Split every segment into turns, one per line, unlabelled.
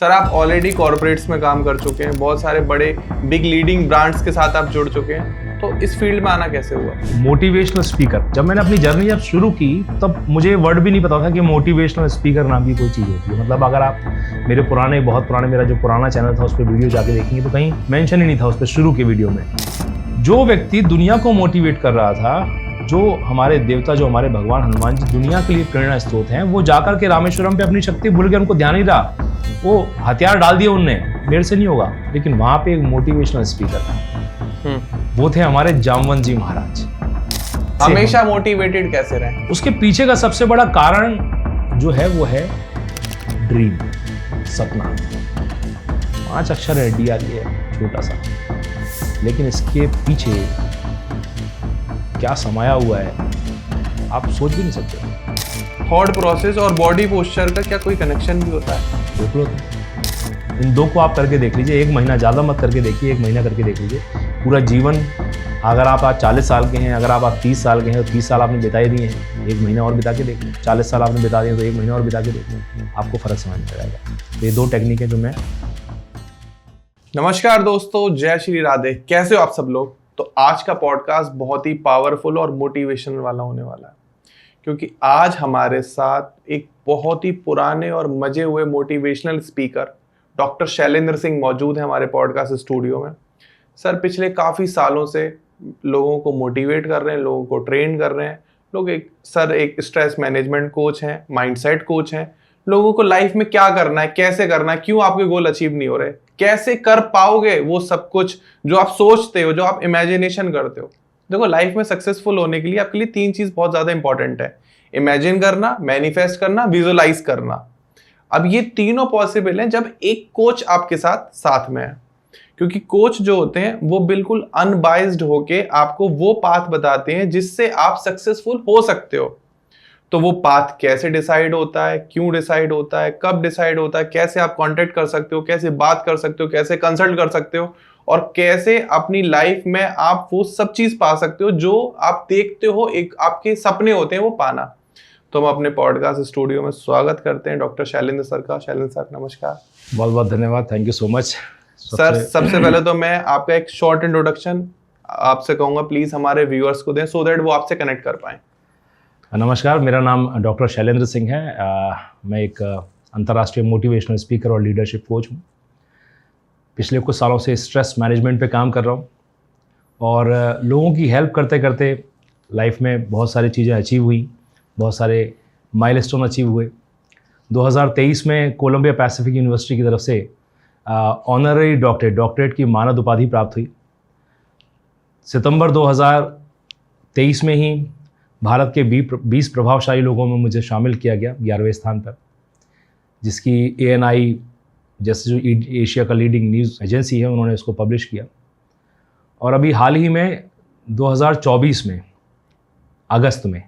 Sir आप already corporates में काम कर चुके हैं, बहुत सारे बड़े बिग लीडिंग ब्रांड्स के साथ आप जुड़ चुके हैं, तो इस फील्ड में आना कैसे हुआ?
मोटिवेशनल स्पीकर, जब मैंने अपनी जर्नी जब शुरू की तब मुझे वर्ड भी नहीं पता था कि मोटिवेशनल स्पीकर नाम की कोई चीज़ होती है। मतलब अगर आप मेरे बहुत पुराने मेरा जो पुराना चैनल था उस पर वीडियो जाके देखेंगे तो कहीं मेंशन ही नहीं था उस पर शुरू के वीडियो में। जो व्यक्ति दुनिया को मोटिवेट कर रहा था, जो हमारे देवता, जो हमारे भगवान हनुमान जी दुनिया के लिए प्रेरणा स्रोत हैं, वो जाकर के रामेश्वरम पे अपनी शक्ति भूल के, उनको ध्यान ही रहा, वो हथियार डाल दिए उनने, मेरे से नहीं होगा। लेकिन वहां पे एक मोटिवेशनल स्पीकर था, वो थे हमारे जामवंत जी महाराज।
हमेशा मोटिवेटेड कैसे रहे?
उसके पीछे का सबसे बड़ा कारण जो है वो है ड्रीम, सपना। 5 अक्षर है DRE है, छोटा सा, लेकिन इसके पीछे क्या समाया हुआ है आप सोच भी नहीं सकते।
थॉट प्रोसेस और बॉडी पोस्चर का क्या कोई कनेक्शन भी होता है?
बिल्कुल। इन दो को आप करके देख लीजिए, 1 महीना, ज़्यादा मत करके देखिए, 1 महीना करके देख लीजिए। पूरा जीवन, अगर आप आज 40 साल के हैं, अगर आप 30 साल के हैं तो 30 साल आपने बिता ही दिए हैं, 1 महीना और बिता के देखें। 40 साल आपने बिता दिए तो 1 महीना और बिता के देखें, आपको फ़र्क समझ में आएगा। तो ये 2 टेक्निक है जो मैं।
नमस्कार दोस्तों, जय श्री राधे। कैसे हो आप सब लोग? तो आज का पॉडकास्ट बहुत ही पावरफुल और मोटिवेशनल वाला होने वाला है, क्योंकि आज हमारे साथ एक बहुत ही पुराने और मजे हुए motivational speaker doctor Shailendra Singh मौजूद हैं हमारे पॉडकास्ट स्टूडियो में। सर पिछले काफ़ी सालों से लोगों को मोटिवेट कर रहे हैं, लोगों को ट्रेन कर रहे हैं। लोग एक स्ट्रेस मैनेजमेंट कोच हैं, माइंडसेट कोच हैं। लोगों को लाइफ में क्या करना है, कैसे करना है, क्यों आपके गोल अचीव नहीं हो रहे, कैसे कर पाओगे वो सब कुछ जो आप सोचते हो, जो आप इमेजिनेशन करते हो। देखो, लाइफ में सक्सेसफुल होने के लिए आपके लिए 3 चीज बहुत ज्यादा इंपॉर्टेंट है: इमेजिन करना, मैनिफेस्ट करना, विजुअलाइज करना। अब ये तीनों पॉसिबल हैं जब एक कोच आपके साथ में है, क्योंकि कोच जो होते हैं वो बिल्कुल अनबाइज्ड होके आपको वो पाथ बताते हैं जिससे आप सक्सेसफुल हो सकते हो। तो वो पाथ कैसे डिसाइड होता है, क्यों डिसाइड होता है, कब डिसाइड होता है, कैसे आप कांटेक्ट कर सकते हो, कैसे बात कर सकते हो, कैसे कंसल्ट कर सकते हो, और कैसे अपनी लाइफ में आप वो सब चीज पा सकते हो जो आप देखते हो, एक आपके सपने होते हैं वो पाना। तो हम अपने पॉडकास्ट स्टूडियो में स्वागत करते हैं डॉक्टर शैलेंद्र सर का। शैलेंद्र सर नमस्कार।
बहुत बहुत धन्यवाद, thank you so much.
Sir सबसे पहले तो मैं आपका एक शॉर्ट इंट्रोडक्शन आपसे कहूंगा, प्लीज हमारे व्यूअर्स को दें सो दैट वो आपसे कनेक्ट कर पाएं।
नमस्कार, मेरा नाम डॉक्टर शैलेंद्र सिंह है। मैं एक अंतर्राष्ट्रीय मोटिवेशनल स्पीकर और लीडरशिप कोच हूँ। पिछले कुछ सालों से स्ट्रेस मैनेजमेंट पे काम कर रहा हूँ और लोगों की हेल्प करते करते लाइफ में बहुत सारी चीज़ें अचीव हुई, बहुत सारे माइलस्टोन अचीव हुए। 2023 में कोलंबिया पैसिफिक यूनिवर्सिटी की तरफ से ऑनररी डॉक्टरेट की मानद उपाधि प्राप्त हुई। सितंबर 2023 में ही भारत के 20 प्रभावशाली लोगों में मुझे शामिल किया गया 11वें स्थान पर, जिसकी ANI जैसे जो एशिया का लीडिंग न्यूज़ एजेंसी है उन्होंने इसको पब्लिश किया। और अभी हाल ही में 2024 में अगस्त में,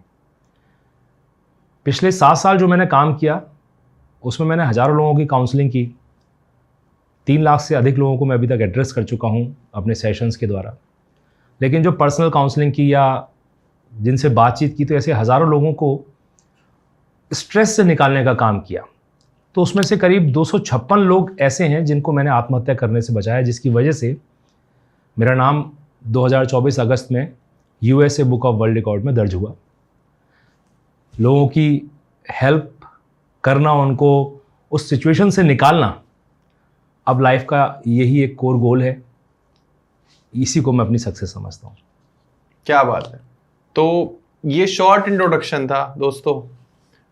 पिछले 7 साल जो मैंने काम किया उसमें मैंने हज़ारों लोगों की काउंसलिंग की। 3 लाख से अधिक लोगों को मैं अभी तक एड्रेस कर चुका हूँ अपने सेशंस के द्वारा। लेकिन जो पर्सनल काउंसलिंग की या जिनसे बातचीत की, तो ऐसे हज़ारों लोगों को स्ट्रेस से निकालने का काम किया। तो उसमें से करीब 256 लोग ऐसे हैं जिनको मैंने आत्महत्या करने से बचाया, जिसकी वजह से मेरा नाम 2024 अगस्त में USA book of world record में दर्ज हुआ। लोगों की हेल्प करना, उनको उस सिचुएशन से निकालना, अब लाइफ का यही एक कोर गोल है। इसी को मैं अपनी सक्सेस समझता हूँ।
क्या बात है। तो ये शॉर्ट इंट्रोडक्शन था दोस्तों।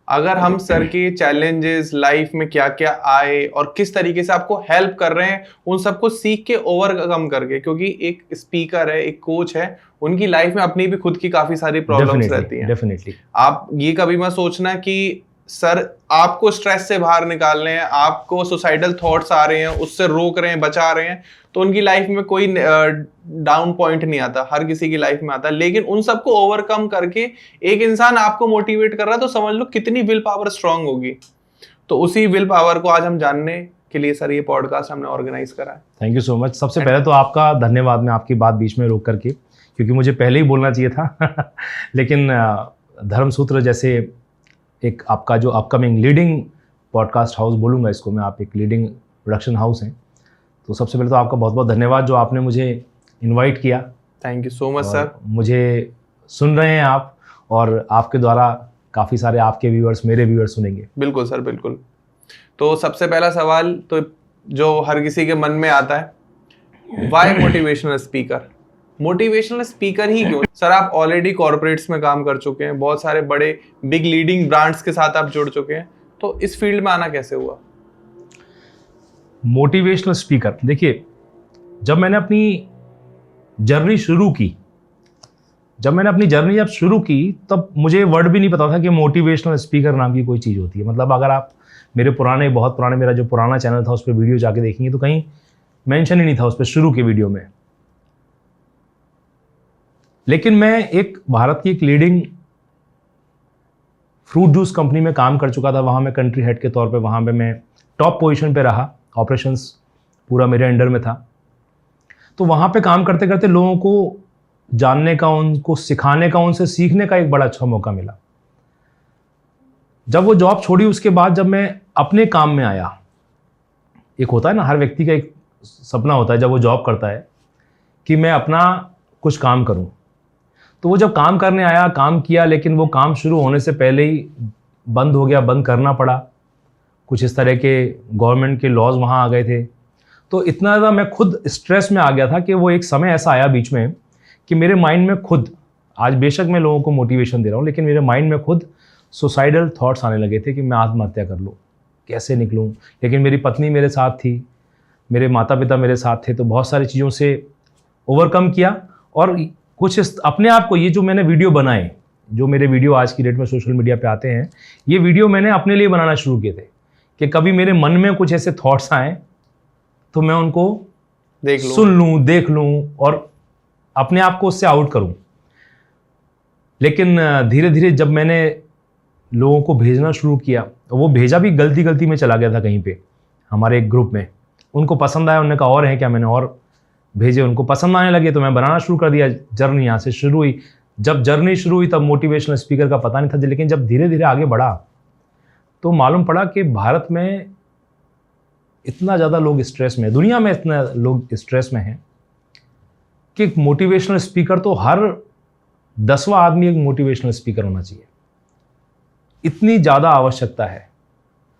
अगर हम सर के चैलेंजेस लाइफ में क्या क्या आए और किस तरीके से आपको हेल्प कर रहे हैं, उन सबको सीख के ओवरकम करके, क्योंकि एक स्पीकर है, एक कोच है, उनकी लाइफ में अपनी भी खुद की काफी सारी प्रॉब्लम्स रहती हैं।
डेफिनेटली
आप ये कभी मत सोचना कि सर आपको स्ट्रेस से बाहर निकालने हैं, आपको सुसाइडल थॉट्स आ रहे हैं, उससे रोक रहे हैं, बचा रहे हैं, तो उनकी लाइफ में कोई डाउन पॉइंट नहीं आता, हर किसी की लाइफ में आता है। लेकिन उन सबको ओवरकम करके एक इंसान आपको मोटिवेट कर रहा है, तो समझ लो कितनी विल पावर स्ट्रांग होगी। तो उसी विल पावर को आज हम जानने के लिए सर ये पॉडकास्ट हमने ऑर्गेनाइज करा है।
Thank you so much. सबसे पहले तो आपका धन्यवाद, मैं आपकी बात बीच में रोक करके, क्योंकि मुझे पहले ही बोलना चाहिए था लेकिन धर्मसूत्र जैसे एक आपका जो अपकमिंग लीडिंग पॉडकास्ट हाउस बोलूँगा इसको मैं, आप एक लीडिंग प्रोडक्शन हाउस हैं। तो सबसे पहले तो आपका बहुत बहुत धन्यवाद जो आपने मुझे इनवाइट किया।
थैंक यू सो मच
और
सर।
मुझे सुन रहे हैं आप, और आपके द्वारा काफ़ी सारे आपके व्यूअर्स मेरे व्यूअर्स सुनेंगे।
बिल्कुल सर, बिल्कुल। तो सबसे पहला सवाल तो जो हर किसी के मन में आता है, why motivational speaker? Motivational speaker ही क्यों? सर आप ऑलरेडी कॉर्पोरेट्स में काम कर चुके हैं, बहुत सारे बड़े बिग लीडिंग ब्रांड्स के साथ आप जुड़ चुके हैं, तो इस फील्ड में आना कैसे हुआ?
मोटिवेशनल स्पीकर, देखिए जब मैंने अपनी जर्नी शुरू की, जब शुरू की तब मुझे वर्ड भी नहीं पता था कि मोटिवेशनल स्पीकर नाम की कोई चीज़ होती है। मतलब अगर आप मेरे बहुत पुराने मेरा जो पुराना चैनल था उस पर वीडियो जाके देखेंगे तो कहीं मेंशन ही नहीं था उस पर शुरू के वीडियो में। लेकिन मैं एक भारत की एक लीडिंग फ्रूट जूस कंपनी में काम कर चुका था। वहाँ मैं कंट्री हेड के तौर पे वहाँ पे मैं टॉप पोजीशन पे रहा, ऑपरेशंस पूरा मेरे अंडर में था। तो वहाँ पे काम करते करते लोगों को जानने का, उनको सिखाने का, उनसे सीखने का एक बड़ा अच्छा मौका मिला। जब वो जॉब छोड़ी उसके बाद जब मैं अपने काम में आया, एक होता है ना हर व्यक्ति का एक सपना होता है जब वो जॉब करता है कि मैं अपना कुछ काम करूं। तो वो जब काम करने आया, काम किया, लेकिन वो काम शुरू होने से पहले ही बंद हो गया, बंद करना पड़ा। कुछ इस तरह के गवर्नमेंट के लॉज वहाँ आ गए थे। तो इतना ज़्यादा मैं खुद स्ट्रेस में आ गया था कि वो एक समय ऐसा आया बीच में कि मेरे माइंड में खुद, आज बेशक मैं लोगों को मोटिवेशन दे रहा हूँ, लेकिन मेरे माइंड में खुद सुसाइडल थॉट्स आने लगे थे कि मैं आत्महत्या कर लूँ, कैसे निकलूँ। लेकिन मेरी पत्नी मेरे साथ थी, मेरे माता पिता मेरे साथ थे, तो बहुत सारी चीज़ों से ओवरकम किया। और कुछ अपने आप को, ये जो मैंने वीडियो बनाए, जो मेरे वीडियो आज की डेट में सोशल मीडिया पे आते हैं, ये वीडियो मैंने अपने लिए बनाना शुरू किए थे कि कभी मेरे मन में कुछ ऐसे थॉट्स आए तो मैं उनको सुन लूँ, देख लूँ और अपने आप को उससे आउट करूँ। लेकिन धीरे धीरे जब मैंने लोगों को भेजना शुरू किया, वो भेजा भी गलती में चला गया था कहीं पे हमारे एक ग्रुप में, उनको पसंद आया, उन्होंने कहा और है क्या, मैंने और भेजे, उनको पसंद आने लगे तो मैं बनाना शुरू कर दिया। जर्नी यहाँ से शुरू हुई। जब जर्नी शुरू हुई तब मोटिवेशनल स्पीकर का पता नहीं था, लेकिन जब धीरे धीरे आगे बढ़ा तो मालूम पड़ा कि भारत में इतना ज़्यादा लोग स्ट्रेस में, दुनिया में इतना लोग स्ट्रेस में हैं कि एक मोटिवेशनल स्पीकर तो हर 10वां आदमी एक मोटिवेशनल स्पीकर होना चाहिए। इतनी ज़्यादा आवश्यकता है,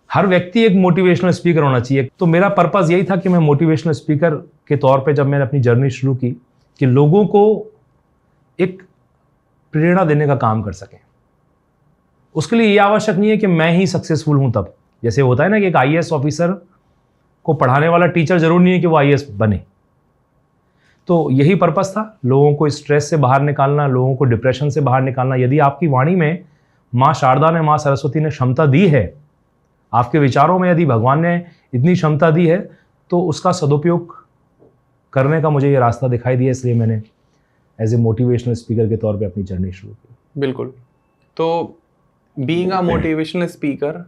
हर व्यक्ति एक मोटिवेशनल स्पीकर होना चाहिए। तो मेरा पर्पज़ यही था कि मैं मोटिवेशनल स्पीकर के तौर पे जब मैंने अपनी जर्नी शुरू की कि लोगों को एक प्रेरणा देने का काम कर सकें। उसके लिए ये आवश्यक नहीं है कि मैं ही सक्सेसफुल हूं। तब जैसे होता है ना कि एक आईएएस ऑफिसर को पढ़ाने वाला टीचर जरूर नहीं है कि वो आईएएस बने। तो यही पर्पस था, लोगों को स्ट्रेस से बाहर निकालना, लोगों को डिप्रेशन से बाहर निकालना। यदि आपकी वाणी में माँ शारदा ने, माँ सरस्वती ने क्षमता दी है, आपके विचारों में यदि भगवान ने इतनी क्षमता दी है, तो उसका सदुपयोग करने का मुझे ये रास्ता दिखाई दिया। इसलिए मैंने एज ए मोटिवेशनल स्पीकर के तौर पे अपनी जर्नी शुरू की।
बिल्कुल। तो बीइंग अ मोटिवेशनल स्पीकर,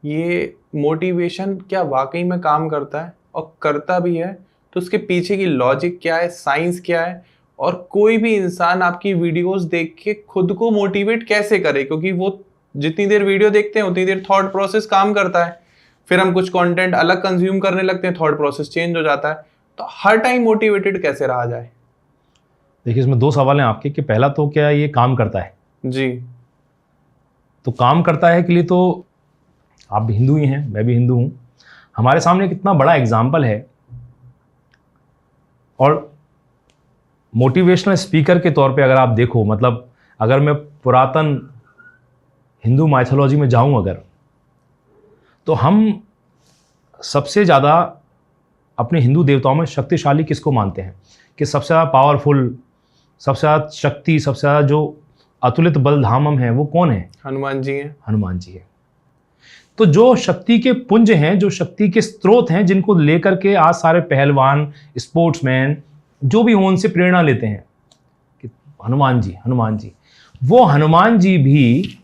ये मोटिवेशन क्या वाकई में काम करता है? और करता भी है तो उसके पीछे की लॉजिक क्या है, साइंस क्या है? और कोई भी इंसान आपकी वीडियोस देख के खुद को मोटिवेट कैसे करे? क्योंकि वो जितनी देर वीडियो देखते हैं उतनी देर थॉट प्रोसेस काम करता है, फिर हम कुछ कंटेंट अलग कंज्यूम करने लगते हैं, थॉट प्रोसेस चेंज हो जाता है। तो हर टाइम मोटिवेटेड कैसे रहा जाए?
देखिए, इसमें 2 सवाल हैं आपके कि पहला तो क्या ये काम करता है?
जी।
तो काम करता है के लिए तो आप भी हिंदू ही हैं, मैं भी हिंदू हूँ। हमारे सामने एक इतना बड़ा एग्जाम्पल है, और मोटिवेशनल स्पीकर के तौर पे अगर आप देखो, मतलब अगर मैं पुरातन हिंदू माइथोलॉजी में जाऊं अगर, तो हम सबसे ज़्यादा अपने हिंदू देवताओं में शक्तिशाली किसको मानते हैं कि सबसे ज़्यादा पावरफुल, सबसे ज़्यादा शक्ति, सबसे ज़्यादा जो अतुलित बलधामम है, वो कौन है?
हनुमान जी हैं।
हनुमान जी है। तो जो शक्ति के पुंज हैं, जो शक्ति के स्रोत हैं, जिनको लेकर के आज सारे पहलवान, स्पोर्ट्समैन जो भी हों उनसे प्रेरणा लेते हैं कि हनुमान जी। वो हनुमान जी भी,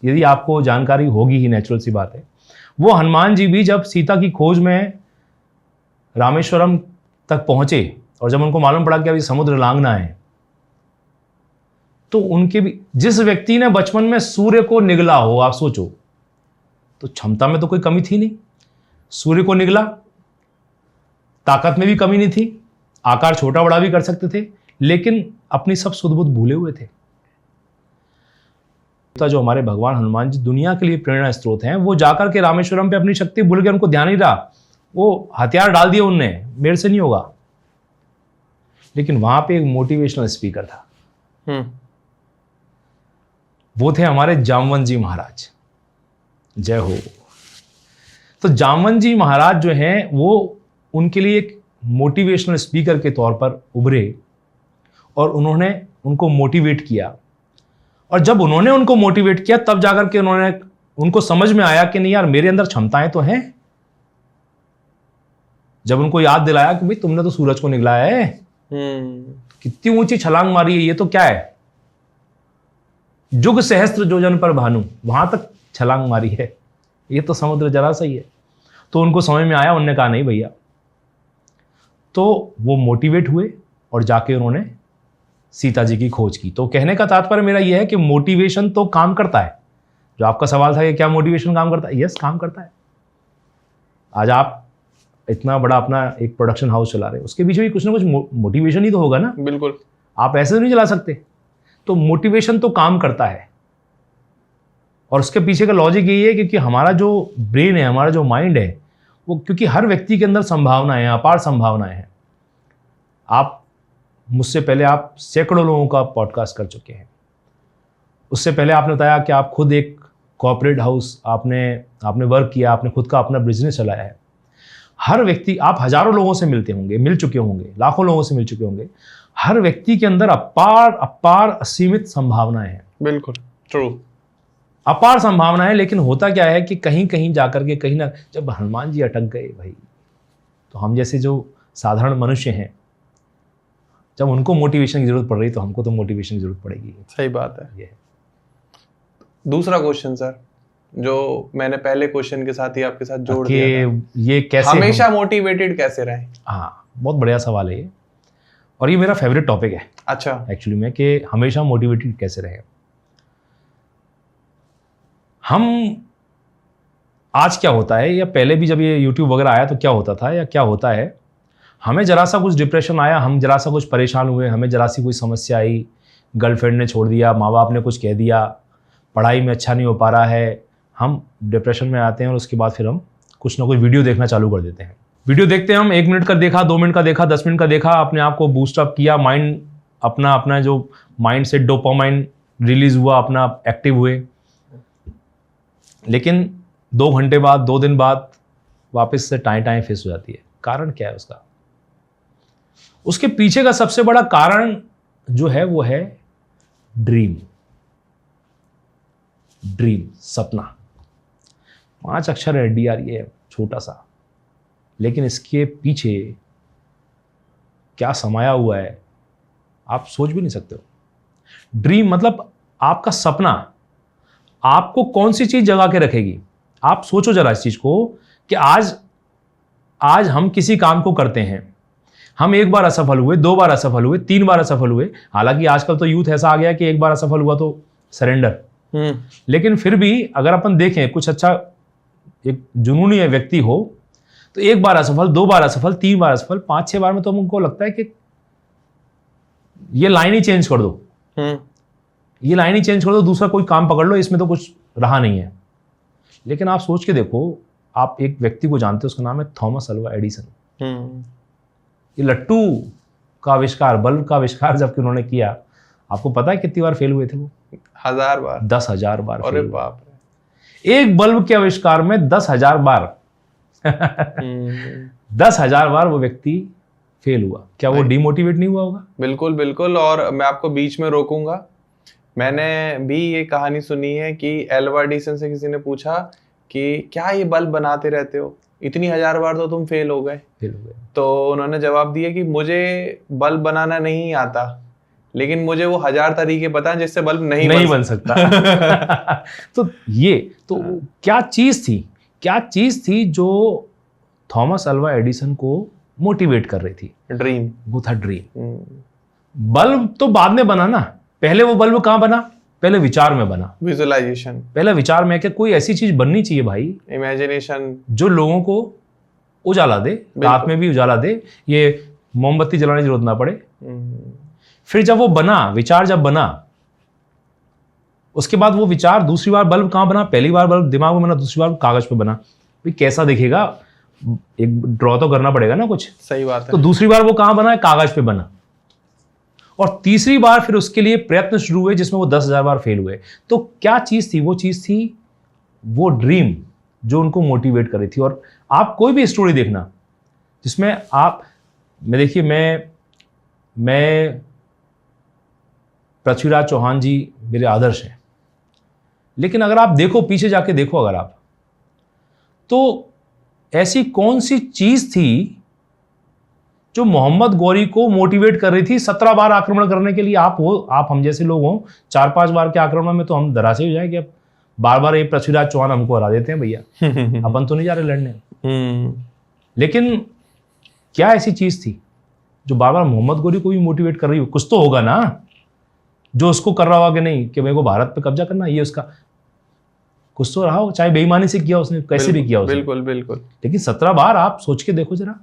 यदि आपको जानकारी होगी ही, नेचुरल सी बात है, वो हनुमान जी भी जब सीता की खोज में रामेश्वरम तक पहुंचे और जब उनको मालूम पड़ा कि अभी समुद्र लांघना है, तो उनके भी, जिस व्यक्ति ने बचपन में सूर्य को निगला हो, आप सोचो, तो क्षमता में तो कोई कमी थी नहीं, सूर्य को निगला, ताकत में भी कमी नहीं थी, आकार छोटा बड़ा भी कर सकते थे, लेकिन अपनी सब सुध बुध भूले हुए थे। जो हमारे भगवान हनुमान जी दुनिया के लिए प्रेरणा स्रोत हैं, वो जाकर के रामेश्वरम पे अपनी शक्ति भूल गए, उनको ध्यान नहीं रहा, वो हथियार डाल दिए उनने, मेरे से नहीं होगा। लेकिन वहां पे एक मोटिवेशनल स्पीकर था, वो थे हमारे जामवंत जी महाराज। जय हो। तो जामवंत जी महाराज जो हैं, वो उनके लिए एक मोटिवेशनल स्पीकर के तौर पर उभरे और उन्होंने उनको मोटिवेट किया। और जब उन्होंने उनको मोटिवेट किया, तब जाकर के उनको समझ में आया कि नहीं यार, मेरे अंदर क्षमताएं तो हैं। जब उनको याद दिलाया कि भाई तुमने तो सूरज को निगलाया है, कितनी ऊंची छलांग मारी है, ये तो क्या है, जुग सहस्त्र योजन पर भानु, वहां तक छलांग मारी है, ये तो समुद्र जरा सही है। तो उनको समझ में आया, उन्होंने कहा नहीं भैया। तो वो मोटिवेट हुए और जाके उन्होंने सीता जी की खोज की। तो कहने का तात्पर्य मेरा यह है कि मोटिवेशन तो काम करता है। जो आपका सवाल था कि क्या मोटिवेशन काम करता है, यस काम करता है। आज आप इतना बड़ा अपना एक प्रोडक्शन हाउस चला रहे हैं, उसके पीछे भी कुछ ना कुछ मोटिवेशन ही तो होगा ना।
बिल्कुल,
आप ऐसे तो नहीं चला सकते। तो मोटिवेशन तो काम करता है, और उसके पीछे का लॉजिक यही है क्योंकि हमारा जो ब्रेन है, हमारा जो माइंड है, वो क्योंकि हर व्यक्ति के अंदर संभावनाएं हैं, अपार संभावनाएं हैं। आप मुझसे पहले आप सैकड़ों लोगों का पॉडकास्ट कर चुके हैं। उससे पहले आपने बताया कि आप खुद एक कॉर्पोरेट हाउस आपने वर्क किया, आपने खुद का अपना बिजनेस चलाया है। हर व्यक्ति, आप हजारों लोगों से मिल चुके होंगे, लाखों लोगों से मिल चुके होंगे। हर व्यक्ति के अंदर अपार असीमित संभावनाएं हैं।
बिल्कुल ट्रू,
अपार संभावना है। लेकिन होता क्या है कि कहीं कहीं जाकर के कहीं ना, जब हनुमान जी अटक गए भाई, तो हम जैसे जो साधारण मनुष्य हैं, जब उनको मोटिवेशन की जरूरत पड़ रही, तो हमको तो मोटिवेशन की जरूरत पड़ेगी।
सही बात है।
ये
दूसरा क्वेश्चन सर, जो मैंने पहले क्वेश्चन के साथ ही आपके साथ जोड़ दिया था,
ये कैसे
हमेशा मोटिवेटेड कैसे रहें?
हाँ, बहुत बढ़िया सवाल है ये, और ये मेरा फेवरेट टॉपिक है
अच्छा,
एक्चुअली में, कि हमेशा मोटिवेटेड कैसे रहें। हम आज क्या होता है, या पहले भी जब ये यूट्यूब वगैरह आया तो क्या होता था, या क्या होता है, हमें जरा सा कुछ डिप्रेशन आया, हम जरा सा कुछ परेशान हुए, हमें जरा सी कोई समस्या आई, गर्लफ्रेंड ने छोड़ दिया, माँ बाप ने कुछ कह दिया, पढ़ाई में अच्छा नहीं हो पा रहा है, हम डिप्रेशन में आते हैं। और उसके बाद फिर हम कुछ ना कुछ वीडियो देखना चालू कर देते हैं। वीडियो देखते हैं हम, 1 मिनट का देखा, 2 मिनट का देखा, 10 मिनट का देखा, अपने आप को बूस्टअप किया, माइंड अपना जो माइंड से डोपामाइन रिलीज हुआ, अपना एक्टिव हुए। लेकिन 2 घंटे बाद, 2 दिन बाद वापस से टाइम फेस हो जाती है। कारण क्या है उसका? उसके पीछे का सबसे बड़ा कारण जो है वो है ड्रीम, सपना। 5 अक्षर है DRE है, छोटा सा, लेकिन इसके पीछे क्या समाया हुआ है आप सोच भी नहीं सकते हो। ड्रीम मतलब आपका सपना आपको कौन सी चीज जगा के रखेगी। आप सोचो जरा इस चीज को कि आज हम किसी काम को करते हैं, हम 1 बार असफल हुए, 2 बार असफल हुए, 3 बार असफल हुए। हालांकि आजकल तो यूथ ऐसा आ गया कि 1 बार असफल हुआ तो सरेंडर। लेकिन फिर भी अगर अपन देखें, कुछ अच्छा एक जुनूनी व्यक्ति हो तो 1 बार असफल, 2 बार असफल, 3 बार असफल, 5-6 बार में तो हमको लगता है कि ये लाइन ही चेंज कर दो, ये लाइन ही चेंज कर दो, दूसरा कोई काम पकड़ लो, इसमें तो कुछ रहा नहीं है। लेकिन आप सोच के देखो, आप एक व्यक्ति को जानते हो, उसका नाम है थॉमस अल्वा एडिसन। ये लट्टू का आविष्कार, बल्ब का आविष्कार जबकि उन्होंने किया, आपको पता है कितनी बार फेल हुए थे वो?
1000 बार,
10,000 बार।
अरे बाप रे,
एक बल्ब के आविष्कार में 10,000 बार 10,000 बार वो व्यक्ति फेल हुआ। क्या वो डिमोटिवेट नहीं हुआ होगा?
बिल्कुल बिल्कुल। और मैं आपको बीच में रोकूंगा, मैंने भी ये कहानी सुनी है कि एल्वा एडिसन से किसी ने पूछा कि क्या ये बल्ब बनाते रहते हो, इतनी 1000 बार तो तुम फेल हो गए। तो उन्होंने जवाब दिया कि मुझे बल्ब बनाना नहीं आता, लेकिन मुझे वो 1000 तरीके पता है जिससे बल्ब नहीं बन
सकता। तो क्या चीज थी जो थॉमस अल्वा एडिसन को मोटिवेट कर रही थी?
ड्रीम।
वो था ड्रीम। बल्ब तो बाद में बना ना, पहले वो बल्ब कहाँ बना? पहले विचार में बना,
विजुअलाइजेशन।
पहले विचार में कि कोई ऐसी चीज बननी चाहिए भाई,
इमेजिनेशन,
जो लोगों को उजाला दे, रात में भी उजाला दे, ये मोमबत्ती जलाने की जरूरत ना पड़े। फिर जब वो बना, विचार जब बना, उसके बाद वो विचार दूसरी बार बल्ब कहाँ बना? पहली बार बल्ब दिमाग में बना, दूसरी बार कागज पे बना। भाई कैसा दिखेगा? एक ड्रॉ तो करना पड़ेगा ना कुछ।
सही बात है।
तो दूसरी बार वो कहाँ बना है? कागज पे बना। और तीसरी बार फिर उसके लिए प्रयत्न शुरू हुए जिसमें वो 10,000 बार फेल हुए। तो क्या चीज थी? वो चीज थी वो ड्रीम जो उनको मोटिवेट कर रही थी। और आप कोई भी स्टोरी देखना जिसमें मैं देखिए, मैं पृथ्वीराज चौहान जी मेरे आदर्श हैं, लेकिन अगर आप देखो, पीछे जाके देखो अगर आप, तो ऐसी कौन सी चीज थी जो मोहम्मद गौरी को मोटिवेट कर रही थी 17 बार आक्रमण करने के लिए? आप हम जैसे लोग हों, 4-5 बार के आक्रमण में तो हम धराशायी हो जाए कि अब बार बार ये पृथ्वीराज चौहान हमको हरा देते हैं भैया, अपन तो नहीं जा रहे लड़ने। लेकिन क्या ऐसी चीज थी जो बार बार मोहम्मद गौरी को भी मोटिवेट कर रही हो? कुछ तो होगा ना जो उसको कर रहा होगा कि नहीं, कि मेरे को भारत पे कब्जा करना, ये उसका कुछ तो रहा हो, चाहे बेईमानी से किया उसने, कैसे भी किया उसने।
बिल्कुल बिल्कुल।
लेकिन 17 बार आप सोच के देखो जरा।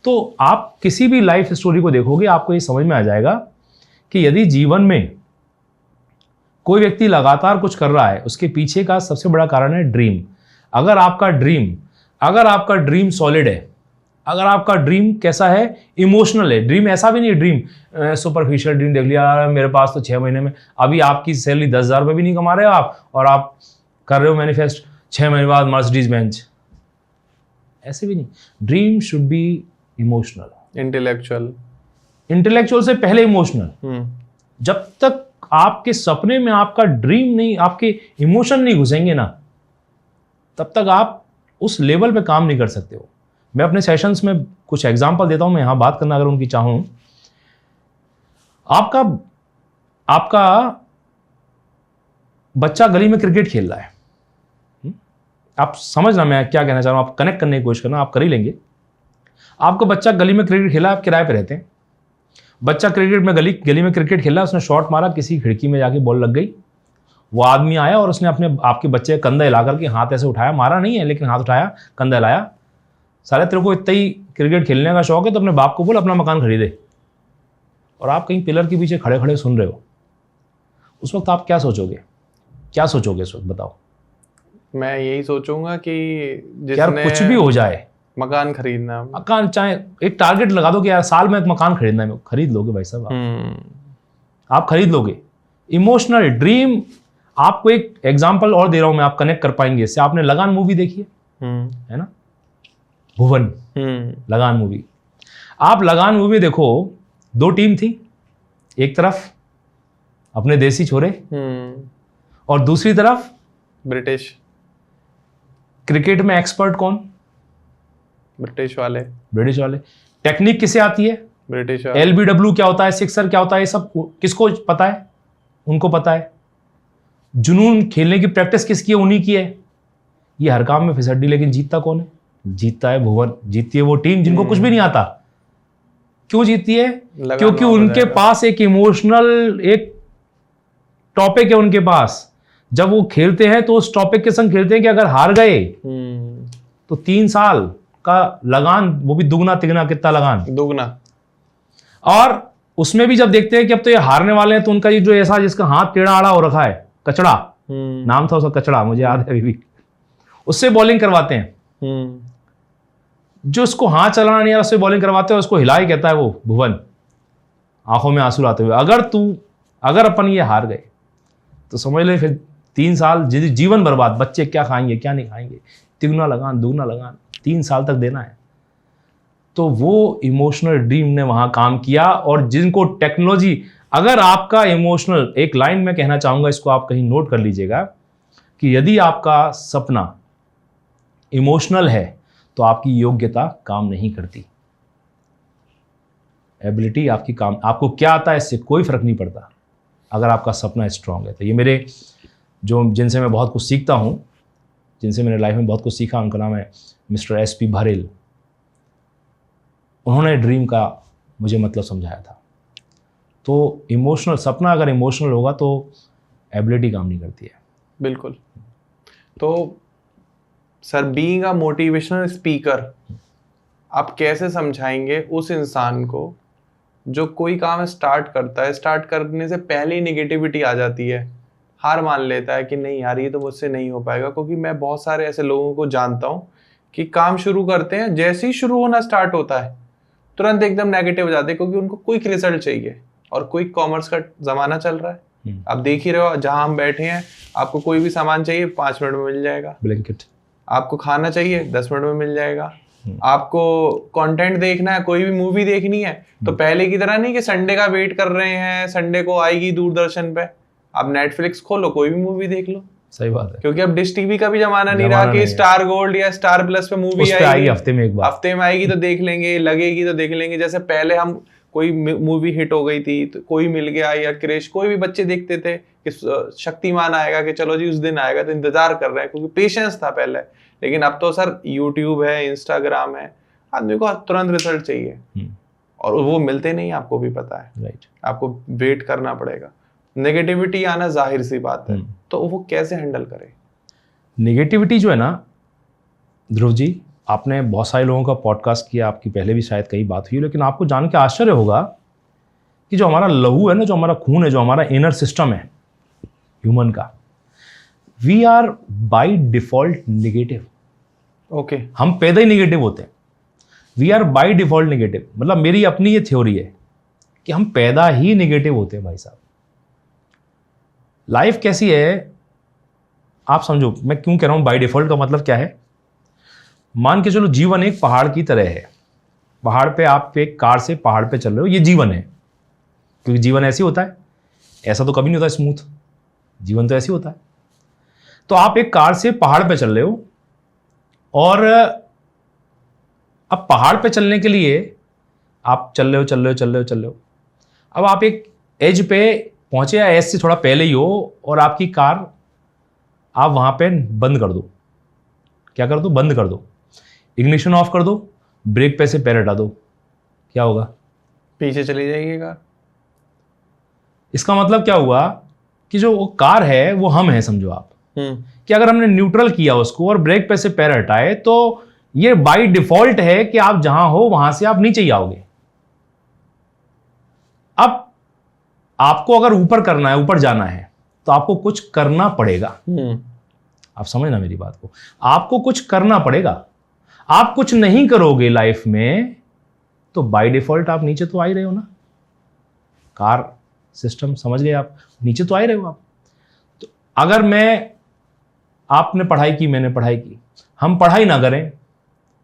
तो आप किसी भी लाइफ स्टोरी को देखोगे, आपको ये समझ में आ जाएगा कि यदि जीवन में कोई व्यक्ति लगातार कुछ कर रहा है, उसके पीछे का सबसे बड़ा कारण है ड्रीम। अगर आपका ड्रीम सॉलिड है, अगर आपका ड्रीम कैसा है? इमोशनल है। ड्रीम ऐसा भी नहीं, ड्रीम सुपरफिशियल ड्रीम देख लिया, मेरे पास तो 6 महीने में, अभी आपकी सैलरी 10,000 रुपये भी नहीं कमा रहे हो आप, और आप कर रहे हो मैनिफेस्ट 6 महीने बाद मर्सिडीज बेंच। ऐसे भी नहीं। Dream should be emotional, intellectual से पहले इमोशनल। जब तक आपके सपने में आपका ड्रीम नहीं, आपके इमोशन नहीं घुसेंगे ना, तब तक आप उस लेवल पे काम नहीं कर सकते हो। मैं अपने सेशंस में कुछ एग्जांपल देता हूं, मैं यहां बात करना अगर उनकी चाहूं। आपका बच्चा गली में क्रिकेट खेल रहा है, आप समझना मैं क्या कहना चाह रहा हूं, आप कनेक्ट करने की कोशिश करना, आप कर ही लेंगे। आपका बच्चा गली में क्रिकेट खेला, आप किराए पे रहते हैं, बच्चा क्रिकेट में गली में क्रिकेट खेला, उसने शॉट मारा, किसी खिड़की में जाके बॉल लग गई, वो आदमी आया और उसने आपके बच्चे का कंधा हिला करके हाथ ऐसे उठाया, मारा नहीं है लेकिन हाथ उठाया, कंधा हिलाया, साले तेरे को इतना ही क्रिकेट खेलने का शौक है तो अपने बाप को बोल अपना मकान खरीदे। और आप कहीं पिलर के पीछे खड़े खड़े सुन रहे हो, उस वक्त आप क्या सोचोगे उस वक्त? बताओ।
मैं यही सोचूंगा कि
यार कुछ भी हो जाए,
मकान खरीदना,
मकान, चाहे एक टारगेट लगा दो कि यार साल में एक मकान खरीदना है, खरीद लोगे भाई साहब, आप खरीद लोगे। Emotional dream. आपको एक एग्जांपल और दे रहा हूं मैं, आप कनेक्ट कर पाएंगे इससे। आपने लगान मूवी देखी है ना? भुवन, लगान मूवी। आप लगान मूवी देखो, 2 टीम थी, एक तरफ अपने देसी छोरे और दूसरी तरफ
ब्रिटिश।
क्रिकेट में एक्सपर्ट कौन?
ब्रिटिश वाले। टेक्निक
किसे आती है?
ब्रिटिश वाले।
LBW क्या होता है, सिक्सर क्या होता है, ये सब किसको पता है? उनको पता है। जुनून, खेलने की प्रैक्टिस किसकी है? उन्हीं की है। ये हर काम में फिसड्डी, लेकिन जीतता कौन है? जीतता है भुवन। जीतती है वो टीम जिनको कुछ भी नहीं आता। क्यों जीतती है? क्योंकि उनके पास एक इमोशनल एक टॉपिक है उनके पास। जब वो खेलते हैं तो उस टॉपिक के संग खेलते हैं कि अगर हार गए तो 3 साल का लगान, वो भी दुगना तिगना, कितना लगान?
दुगना।
और उसमें भी जब देखते हैं कि अब तो ये हारने वाले हैं, तो उनका ये जो ऐसा जिसका हाथ टेढ़ा आड़ा हो रखा है, कचड़ा नाम था उसका, कचड़ा, मुझे याद है अभी भी, उससे बॉलिंग करवाते हैं। जो उसको हाथ चलाना नहीं है उससे बॉलिंग करवाते हैं, उसको हिला ही कहता है वो भुवन, आंखों में आंसू लाते हुए। अगर अपन ये हार गए तो समझ ले फिर 3 साल जीवन बर्बाद, बच्चे क्या खाएंगे क्या नहीं खाएंगे, तिगुना लगान दुगना लगान 3 साल तक देना है। तो वो इमोशनल ड्रीम ने वहां काम किया। और जिनको टेक्नोलॉजी, अगर आपका इमोशनल, एक लाइन में कहना चाहूंगा, इसको आप कहीं नोट कर लीजिएगा, कि यदि आपका सपना इमोशनल है तो आपकी योग्यता काम नहीं करती। एबिलिटी आपकी काम, आपको क्या आता है इससे कोई फर्क नहीं पड़ता, अगर आपका सपना स्ट्रांग है तो। ये मेरे जिनसे मैं बहुत कुछ सीखता हूं, जिनसे मैंने लाइफ में बहुत कुछ सीखा, उनका नाम है मिस्टर SP भरेल। उन्होंने ड्रीम का मुझे मतलब समझाया था। तो इमोशनल सपना अगर इमोशनल होगा तो एबिलिटी काम नहीं करती है।
बिल्कुल। तो sir being a motivational speaker, आप कैसे समझाएंगे उस इंसान को जो कोई काम स्टार्ट करता है, स्टार्ट करने से पहले ही निगेटिविटी आ जाती है, हार मान लेता है कि नहीं यार ये तो मुझसे नहीं हो पाएगा? क्योंकि मैं बहुत सारे ऐसे लोगों को जानता हूँ कि काम शुरू करते हैं, जैसे ही शुरू होना स्टार्ट होता है तुरंत एकदम नेगेटिव हो जाते हैं, क्योंकि उनको क्विक रिजल्ट चाहिए। और क्विक कॉमर्स का जमाना चल रहा है, आप देख ही रहे हो, जहां हम बैठे हैं आपको कोई भी सामान चाहिए 5 मिनट में मिल जाएगा,
ब्लैंकेट।
आपको खाना चाहिए 10 मिनट में मिल जाएगा, आपको कंटेंट देखना है, कोई भी मूवी देखनी है तो पहले की तरह नहीं कि संडे का वेट कर रहे हैं, संडे को आएगी दूरदर्शन पे, आप नेटफ्लिक्स खोलो कोई भी मूवी देख लो।
सही बात है,
क्योंकि अब डिश टीवी का भी जमाना नहीं रहा कि स्टार गोल्ड या स्टार प्लस पे मूवी आएगी
हफ्ते में एक बार,
हफ्ते में आएगी तो देख लेंगे, लगेगी तो देख लेंगे। जैसे पहले हम कोई मूवी हिट हो गई थी तो कोई मिल गया या क्रेश, कोई भी बच्चे देखते थे कि शक्तिमान आएगा, कि चलो जी उस दिन आएगा, तो इंतजार कर रहे हैं क्योंकि पेशेंस था पहले। लेकिन अब तो सर यूट्यूब है, इंस्टाग्राम है, आदमी को तुरंत रिजल्ट चाहिए और वो मिलते नहीं, आपको भी पता है।
राइट,
आपको वेट करना पड़ेगा, नेगेटिविटी आना जाहिर सी बात है, तो वो कैसे हैंडल करे?
नेगेटिविटी जो है ना ध्रुव जी, आपने बहुत सारे लोगों का पॉडकास्ट किया, आपकी पहले भी शायद कई बात हुई, लेकिन आपको जान के आश्चर्य होगा कि जो हमारा लहू है ना, जो हमारा खून है, जो हमारा इनर सिस्टम है ह्यूमन का, we are by default negative.
Okay,
हम पैदा ही नेगेटिव होते हैं, we are by default negative. मतलब मेरी अपनी ये थ्योरी है कि हम पैदा ही नेगेटिव होते हैं भाई साहब। लाइफ कैसी है आप समझो, मैं क्यों कह रहा हूं बाय डिफॉल्ट का मतलब क्या है। मान के चलो जीवन एक पहाड़ की तरह है, पहाड़ पे आप एक कार से पहाड़ पे चल रहे हो, ये जीवन है, क्योंकि जीवन ऐसे होता है, ऐसा तो कभी नहीं होता स्मूथ, जीवन तो ऐसे होता है। तो आप एक कार से पहाड़ पे चल रहे हो और अब पहाड़ पे चलने के लिए आप चल रहे हो, अब आप एक एज पे पहुंचे या एज से थोड़ा पहले ही हो और आपकी कार आप वहां पे बंद कर दो, क्या कर दो, बंद कर दो, इग्निशन ऑफ कर दो, ब्रेक पे से पैर हटा दो, क्या होगा?
पीछे चली जाएगी कार।
इसका मतलब क्या हुआ कि जो वो कार है वो हम हैं, समझो आप कि अगर हमने न्यूट्रल किया उसको और ब्रेक पे से पैर हटाए तो ये बाय डिफॉल्ट है कि आप जहां हो वहां से आप नीचे ही आओगे। अब आपको अगर ऊपर करना है, ऊपर जाना है, तो आपको कुछ करना पड़ेगा। आप समझना मेरी बात को, आपको कुछ करना पड़ेगा। आप कुछ नहीं करोगे लाइफ में तो बाय डिफॉल्ट आप नीचे तो आ ही रहे हो ना। कार सिस्टम समझ गए आप, नीचे तो आ ही रहे हो आप। तो अगर आपने पढ़ाई की, मैंने पढ़ाई की, हम पढ़ाई ना करें,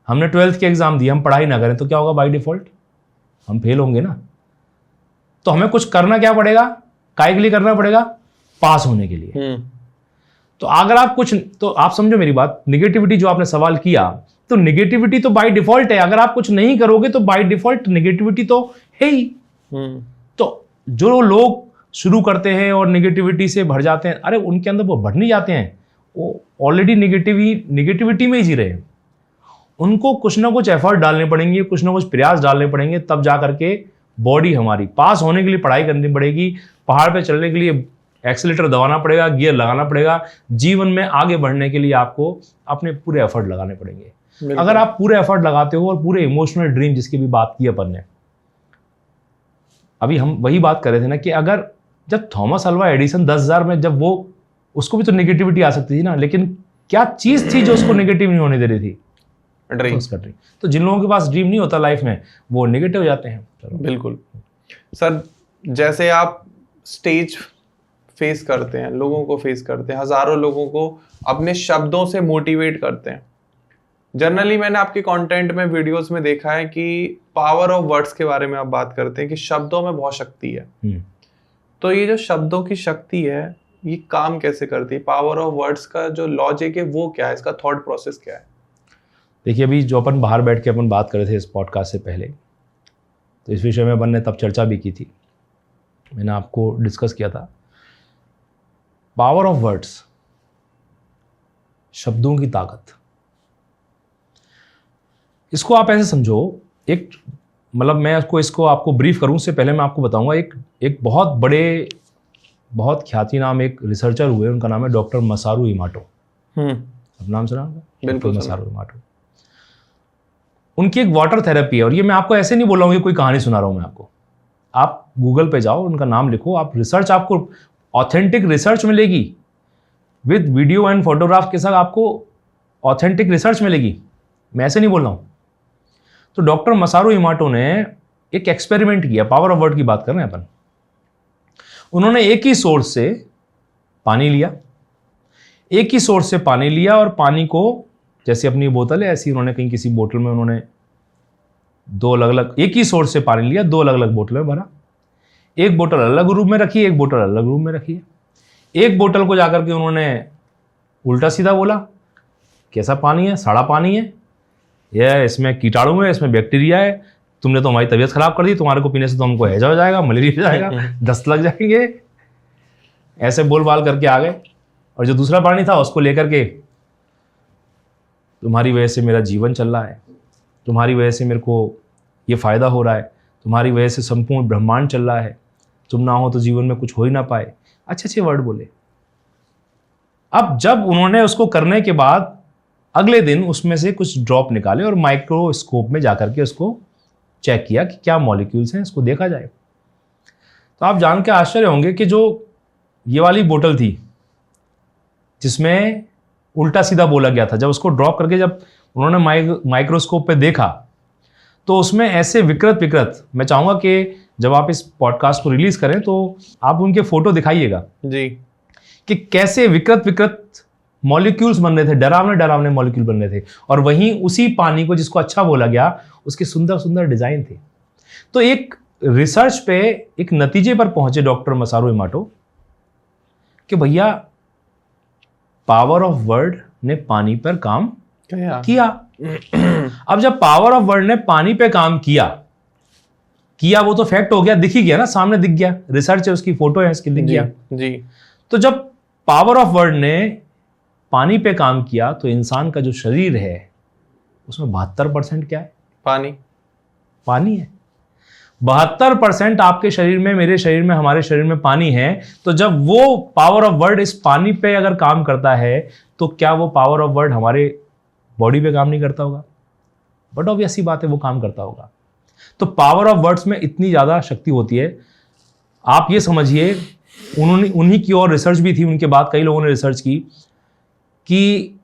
हमने 12th के एग्जाम दिए, हम पढ़ाई ना करें तो क्या होगा? बाय डिफॉल्ट हम फेल होंगे ना। तो हमें कुछ करना क्या पड़ेगा? काय के लिए करना पड़ेगा? पास होने के लिए। तो अगर आप कुछ, तो आप समझो मेरी बात, निगेटिविटी जो आपने सवाल किया, तो निगेटिविटी तो बाय डिफॉल्ट है। अगर आप कुछ नहीं करोगे तो बाय डिफॉल्ट निगेटिविटी तो है ही। तो जो लोग शुरू करते हैं और निगेटिविटी से भर जाते हैं, अरे उनके अंदर वो भर नहीं जाते हैं, वो ऑलरेडी निगेटिविटी में ही जी रहे हैं। उनको कुछ ना कुछ एफर्ट डालने पड़ेंगे, कुछ ना कुछ प्रयास डालने पड़ेंगे, तब जा करके बॉडी हमारी पास होने के लिए पढ़ाई करनी पड़ेगी, पहाड़ पे चलने के लिए एक्सीलेटर दबाना पड़ेगा, गियर लगाना पड़ेगा, जीवन में आगे बढ़ने के लिए आपको अपने पूरे एफर्ट लगाने पड़ेंगे। अगर आप पूरे एफर्ट लगाते हो और पूरे इमोशनल ड्रीम जिसकी भी बात की अपन ने, अभी हम वही बात कर रहे थे ना कि अगर जब थॉमस अल्वा एडिसन 10,000 में, जब वो, उसको भी तो नेगेटिविटी आ सकती थी ना, लेकिन क्या चीज थी जो उसको नेगेटिव नहीं होने दे रही थी? ड्रीम। तो जिन लोगों के पास ड्रीम नहीं होता लाइफ में, वो नेगेटिव हो जाते हैं।
बिल्कुल सर, जैसे आप स्टेज फेस करते हैं, लोगों को फेस करते हैं, हजारों लोगों को अपने शब्दों से मोटिवेट करते हैं। जनरली मैंने आपके कंटेंट में, वीडियोस में देखा है कि पावर ऑफ वर्ड्स के बारे में आप बात करते हैं कि शब्दों में बहुत शक्ति है। तो ये जो शब्दों की शक्ति है, ये काम कैसे करती है? पावर ऑफ वर्ड्स का जो लॉजिक है वो क्या है, इसका थॉट प्रोसेस क्या है?
देखिए, अभी जो अपन बाहर बैठ के अपन बात कर रहे थे इस पॉडकास्ट से पहले, तो इस विषय में अपन ने तब चर्चा भी की थी, मैंने आपको डिस्कस किया था। पावर ऑफ वर्ड्स, शब्दों की ताकत, इसको आप ऐसे समझो, एक मतलब मैं इसको आपको ब्रीफ करूं उससे पहले मैं आपको बताऊंगा, एक बहुत बड़े, बहुत ख्याति नाम एक रिसर्चर हुए, उनका नाम है डॉक्टर मसारू इमोटो। अब नाम सुना होगा,
बिल्कुल
डॉक्टर मसारू इमाटो। उनकी एक वाटर थेरेपी है, और ये मैं आपको ऐसे नहीं बोल रहा हूँ कि कोई कहानी सुना रहा हूँ मैं आपको। आप गूगल पे जाओ, उनका नाम लिखो, आप रिसर्च, आपको ऑथेंटिक रिसर्च मिलेगी विद वीडियो एंड फोटोग्राफ के साथ, आपको ऑथेंटिक रिसर्च मिलेगी, मैं ऐसे नहीं बोल रहा हूँ। तो डॉक्टर मसारू इमाटो ने एक एक्सपेरिमेंट किया, पावर ऑफ वर्ड की बात कर रहे हैं अपन। उन्होंने एक ही सोर्स से पानी लिया, एक ही सोर्स से पानी लिया, और पानी को जैसे अपनी बोतल है ऐसी उन्होंने कहीं किसी बोतल में उन्होंने दो अलग अलग, एक ही सोर्स से पानी लिया, दो अलग अलग बोतल में भरा। एक बोतल अलग रूम में रखी, एक बोतल अलग रूम में रखी है। एक बोतल को जाकर के उन्होंने उल्टा सीधा बोला, कैसा पानी है, सड़ा पानी है, यह इसमें कीटाणु है, इसमें बैक्टीरिया है, तुमने तो हमारी तबीयत खराब कर दी, तुम्हारे को पीने से तो हमको हैजा हो जाएगा, मलेरिया हो जाएगा, दस्त लग जाएंगे, ऐसे बोल बाल करके आ गए। और जो दूसरा पानी था उसको लेकर के, तुम्हारी वजह से मेरा जीवन चल रहा है, तुम्हारी वजह से मेरे को ये फ़ायदा हो रहा है, तुम्हारी वजह से संपूर्ण ब्रह्मांड चल रहा है, तुम ना हो तो जीवन में कुछ हो ही ना पाए, अच्छे अच्छे वर्ड बोले। अब जब उन्होंने उसको करने के बाद अगले दिन उसमें से कुछ ड्रॉप निकाले और माइक्रोस्कोप में जाकर के उसको चेक किया कि क्या मॉलिक्यूल्स हैं, इसको देखा जाए। तो आप जान के आश्चर्य होंगे कि जो ये वाली बोतल थी जिसमें उल्टा सीधा बोला गया था, जब उसको ड्रॉप करके जब उन्होंने माइक्रोस्कोप पे देखा तो उसमें ऐसे विकृत विकृत, मैं चाहूँगा कि जब आप इस पॉडकास्ट को रिलीज़ करें तो आप उनके फोटो दिखाइएगा
जी,
कि कैसे विकृत विकृत मॉलिक्यूल्स बन रहे थे, डरावने डरावने मॉलिक्यूल बन रहे थे। और वहीं उसी पानी को जिसको अच्छा बोला गया, उसके सुंदर सुंदर डिजाइन थे। तो एक रिसर्च पे एक नतीजे पर पहुंचे डॉक्टर मसारू इमाटो कि भैया पावर ऑफ वर्ड ने पानी पर काम किया। अब जब पावर ऑफ वर्ड ने पानी पे काम किया वो तो फैक्ट हो गया, दिख ही गया ना, सामने दिख गया, रिसर्च है उसकी, फोटो है इसकी, दिख गया
जी।
तो जब पावर ऑफ वर्ड ने पानी पे काम किया तो इंसान का जो शरीर है उसमें 72% क्या है, पानी है। 72% आपके शरीर में, मेरे शरीर में, हमारे शरीर में पानी है। तो जब वो पावर ऑफ वर्ड इस पानी पे अगर काम करता है तो क्या वो पावर ऑफ वर्ड हमारे बॉडी पे काम नहीं करता होगा? बट ऑब्वियस सी बात है वो काम करता होगा। तो पावर ऑफ वर्ड्स में इतनी ज़्यादा शक्ति होती है। आप ये समझिए, उन्हीं की और रिसर्च भी थी, उनके बाद कई लोगों ने रिसर्च की कि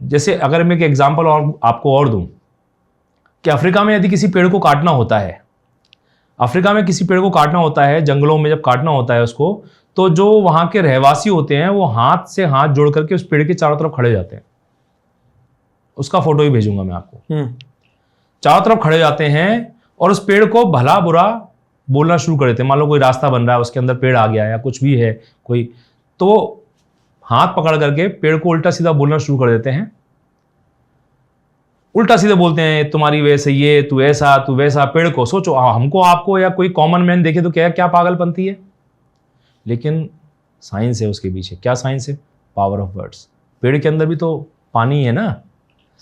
जैसे अगर मैं एक एग्जांपल और आपको और दूं कि अफ्रीका में यदि किसी पेड़ को काटना होता है, अफ्रीका में किसी पेड़ को काटना होता है, जंगलों में जब काटना होता है उसको, तो जो वहां के रहवासी होते हैं वो हाथ से हाथ जोड़ करके उस पेड़ के चारों तरफ खड़े जाते हैं। उसका फोटो ही भेजूंगा मैं आपको। चारों तरफ खड़े जाते हैं और उस पेड़ को भला बुरा बोलना शुरू कर देते हैं। मान लो कोई रास्ता बन रहा है, उसके अंदर पेड़ आ गया या कुछ भी है कोई, तो हाथ पकड़ करके पेड़ को उल्टा सीधा बोलना शुरू कर देते हैं। उल्टा सीधे बोलते हैं, तुम्हारी वजह से ये, तू ऐसा, तू वैसा। पेड़ को सोचो, हमको आपको या कोई कॉमन मैन देखे तो क्या पागलपंती है, लेकिन साइंस है उसके पीछे। क्या साइंस है? Power of words. पेड़ के अंदर भी तो पानी है ना।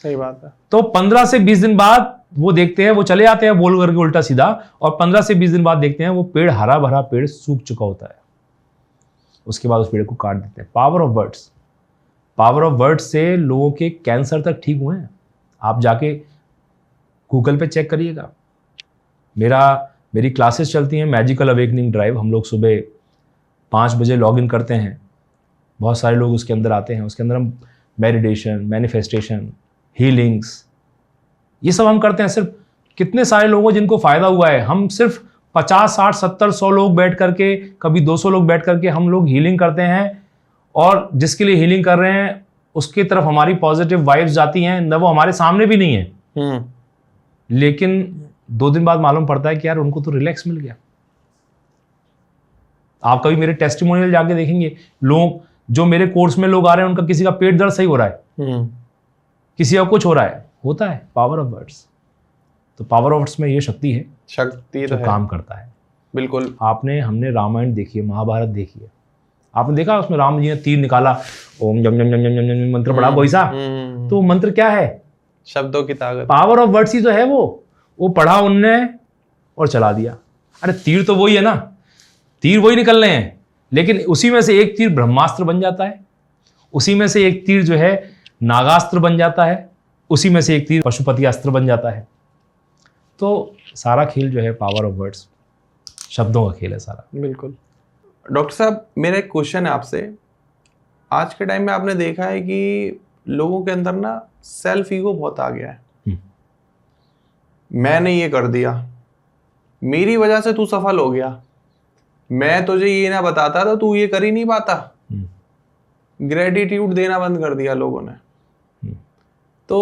सही बात है।
तो 15 से 20 दिन बाद वो देखते हैं, वो चले आते हैं बोल करके उल्टा सीधा, और 15 से 20 दिन बाद देखते हैं वो पेड़, हरा भरा पेड़ सूख चुका होता है। उसके बाद उस पेड़ को काट देते हैं। Power of words. Power of words से लोगों के कैंसर तक ठीक हुए हैं। आप जाके गूगल पे चेक करिएगा। मेरी क्लासेस चलती हैं, मैजिकल अवेकनिंग ड्राइव। हम लोग सुबह 5 बजे लॉग इन करते हैं, बहुत सारे लोग उसके अंदर आते हैं। उसके अंदर हम मेडिटेशन, मैनिफेस्टेशन, हीलिंग्स, ये सब हम करते हैं। सिर्फ कितने सारे लोगों जिनको फ़ायदा हुआ है। हम सिर्फ 50, 60, 70, 100 लोग बैठ करके, कभी 200 लोग बैठ करके हम लोग हीलिंग करते हैं, और जिसके लिए हीलिंग कर रहे हैं उसकी तरफ हमारी पॉजिटिव वाइब्स जाती हैं। न वो हमारे सामने भी नहीं है, लेकिन 2 दिन बाद मालूम पड़ता है कि यार उनको तो रिलैक्स मिल गया। आप कभी मेरे टेस्टिमोनियल जाके देखेंगे, लोग जो मेरे कोर्स में लोग आ रहे हैं उनका किसी का पेट दर्द सही हो रहा है, किसी का कुछ हो रहा है, होता है पावर ऑफ वर्ड्स। तो पावर ऑफ वर्ड्स में ये शक्ति है, जो काम करता है।
बिल्कुल।
हमने रामायण देखी है, महाभारत देखी है, आपने देखा उसमें राम जी ने तीर निकाला, ओम जम जम जम जम जम जम मंत्र पढ़ा कोई सा, तो मंत्र क्या है?
शब्दों की ताकत।
पावर ऑफ वर्ड्स ही तो है वो पढ़ा उनने और चला दिया। अरे तीर तो वही है ना, तीर वही निकल रहे हैं, लेकिन उसी में से एक तीर ब्रह्मास्त्र बन जाता है, उसी में से एक तीर जो है नागास्त्र बन जाता है, उसी में से एक तीर पशुपति अस्त्र बन जाता है। तो सारा खेल जो है पावर ऑफ वर्ड्स, शब्दों का खेल है सारा।
बिल्कुल। डॉक्टर साहब, मेरा एक क्वेश्चन है आपसे। आज के टाइम में आपने देखा है कि लोगों के अंदर ना सेल्फ ईगो बहुत आ गया है। मैंने ये कर दिया, मेरी वजह से तू सफल हो गया, मैं तुझे ये ना बताता तो तू ये कर ही नहीं पाता। ग्रेटिट्यूड देना बंद कर दिया लोगों ने। तो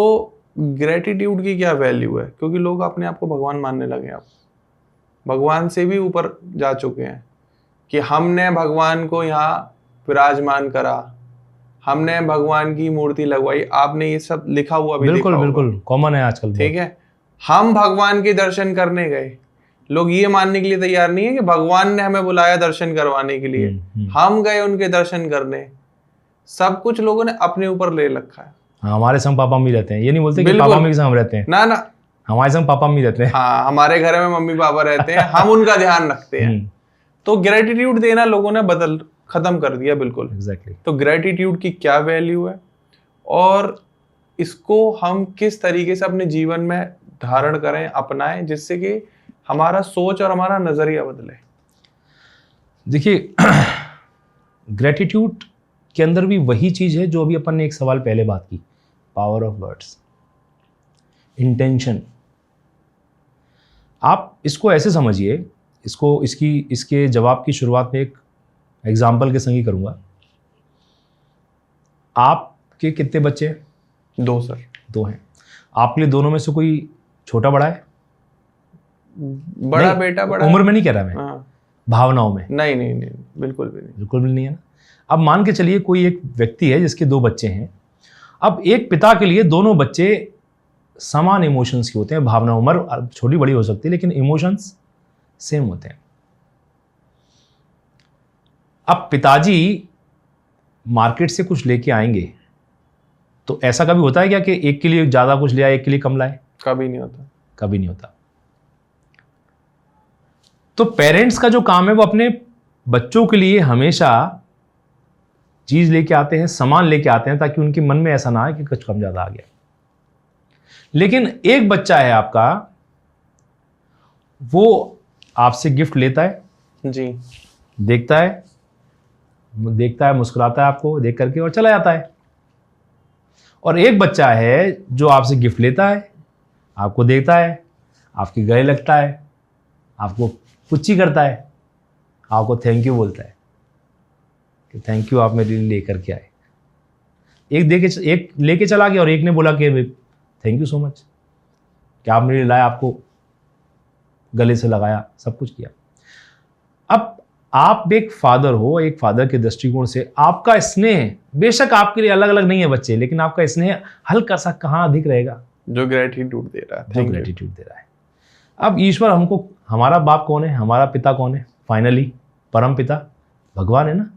ग्रेटिट्यूड की क्या वैल्यू है? क्योंकि लोग अपने आप को भगवान मानने लगे, अब भगवान से भी ऊपर जा चुके हैं कि हमने भगवान को यहाँ विराजमान करा, हमने भगवान की मूर्ति लगवाई। आपने ये सब लिखा हुआ भी
बिल्कुल
देखा
बिल्कुल कॉमन है आजकल।
ठीक है, हम भगवान के दर्शन करने गए, लोग ये मानने के लिए तैयार नहीं है कि भगवान ने हमें बुलाया दर्शन करवाने के लिए। हम गए उनके दर्शन करने। सब कुछ लोगों ने अपने ऊपर ले रखा है।
हाँ, हमारे संग पापा मम्मी रहते हैं, ये नहीं बोलते कि पापा मम्मी के संग हम रहते हैं।
ना ना,
हमारे संग पापा मम्मी रहते हैं।
हाँ, हमारे घर में मम्मी पापा रहते हैं, हम उनका ध्यान रखते हैं। तो ग्रेटिट्यूड देना लोगों ने खत्म कर दिया। बिल्कुल
एग्जैक्टली।
तो ग्रेटिट्यूड की क्या वैल्यू है और इसको हम किस तरीके से अपने जीवन में धारण करें, अपनाएं, जिससे कि हमारा सोच और हमारा नजरिया बदले?
देखिए, ग्रेटिट्यूड के अंदर भी वही चीज है जो अभी अपन ने एक सवाल पहले बात की, पावर ऑफ वर्ड्स, इंटेंशन। आप इसको ऐसे समझिए, इसके जवाब की शुरुआत में एक एग्जाम्पल के संग ही करूंगा। आपके कितने बच्चे हैं?
2 सर।
2 हैं। आपके लिए दोनों में से कोई छोटा बड़ा है?
बड़ा बेटा बड़ा।
उम्र में नहीं कह रहा मैं,
हाँ।
भावनाओं में?
नहीं नहीं नहीं, बिल्कुल भी नहीं।
बिल्कुल भी नहीं है ना। अब मान के चलिए कोई एक व्यक्ति है जिसके 2 बच्चे हैं। अब एक पिता के लिए दोनों बच्चे समान इमोशंस के होते हैं। भावना, उम्र छोटी बड़ी हो सकती है लेकिन इमोशंस सेम होते हैं। अब पिताजी मार्केट से कुछ लेके आएंगे तो ऐसा कभी होता है क्या कि एक के लिए ज्यादा कुछ ले आए, एक के लिए कम लाए?
कभी नहीं होता।
कभी नहीं होता। तो पेरेंट्स का जो काम है वो अपने बच्चों के लिए हमेशा चीज लेके आते हैं, सामान लेके आते हैं, ताकि उनके मन में ऐसा ना आए कि कुछ कम ज्यादा आ गया। लेकिन एक बच्चा है आपका, वो आपसे गिफ्ट लेता है
जी,
देखता है मुस्कुराता है आपको देख करके और चला जाता है। और एक बच्चा है जो आपसे गिफ्ट लेता है, आपको देखता है, आपके गले लगता है, आपको पुच्ची करता है, आपको थैंक यू बोलता है कि थैंक यू आप मेरे लिए लेकर के आए। एक लेके चला गया और एक ने बोला कि थैंक यू सो मच कि आप मेरे लिए लाए, आपको गले से लगाया, सब कुछ किया। अब आप एक फादर हो, एक फादर के दृष्टिकोण से आपका स्नेह, बेशक आपके लिए अलग अलग नहीं है बच्चे, लेकिन आपका स्नेह हल्का सा कहाँ अधिक रहेगा?
जो ग्रेटिट्यूड दे रहा है,
जो ग्रेटिट्यूड दे रहा है। अब ईश्वर हमको, हमारा बाप कौन है, हमारा पिता कौन है? फाइनली परम पिता भगवान है ना।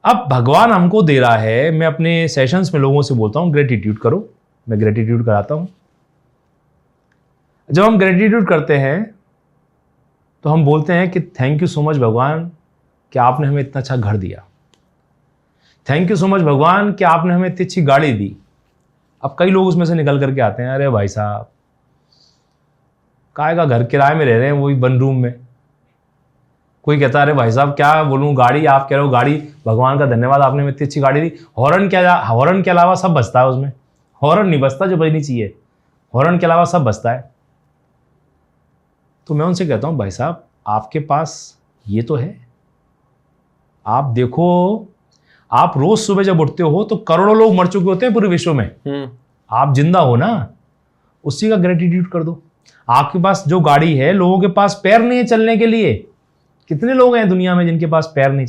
अब भगवान हमको दे रहा है। मैं अपने सेशंस में लोगों से बोलता हूँ ग्रेटिट्यूड करो, मैं ग्रेटिट्यूड कराता हूँ। जब हम ग्रेटिट्यूड करते हैं तो हम बोलते हैं कि थैंक यू सो मच भगवान कि आपने हमें इतना अच्छा घर दिया, थैंक यू सो मच भगवान कि आपने हमें इतनी अच्छी गाड़ी दी। अब कई लोग उसमें से निकल करके आते हैं, अरे भाई साहब काय का घर किराए में रह रहे हैं, वही 1 रूम में। कोई कहता है अरे भाई साहब क्या बोलूं, गाड़ी, आप कह रहे हो गाड़ी, भगवान का धन्यवाद आपने हमें इतनी अच्छी गाड़ी दी। हॉर्न के अलावा सब बजता है उसमें। हॉर्न नहीं बजता जो बजनी चाहिए, हॉर्न के अलावा सब बजता है। तो मैं उनसे कहता हूं भाई साहब आपके पास ये तो है, आप देखो, आप रोज सुबह जब उठते हो तो करोड़ों लोग मर चुके होते हैं पूरे विश्व में, आप जिंदा हो ना, उसी का ग्रेटिट्यूड कर दो। आपके पास जो गाड़ी है, लोगों के पास पैर नहीं है चलने के लिए। कितने लोग हैं दुनिया में जिनके पास पैर नहीं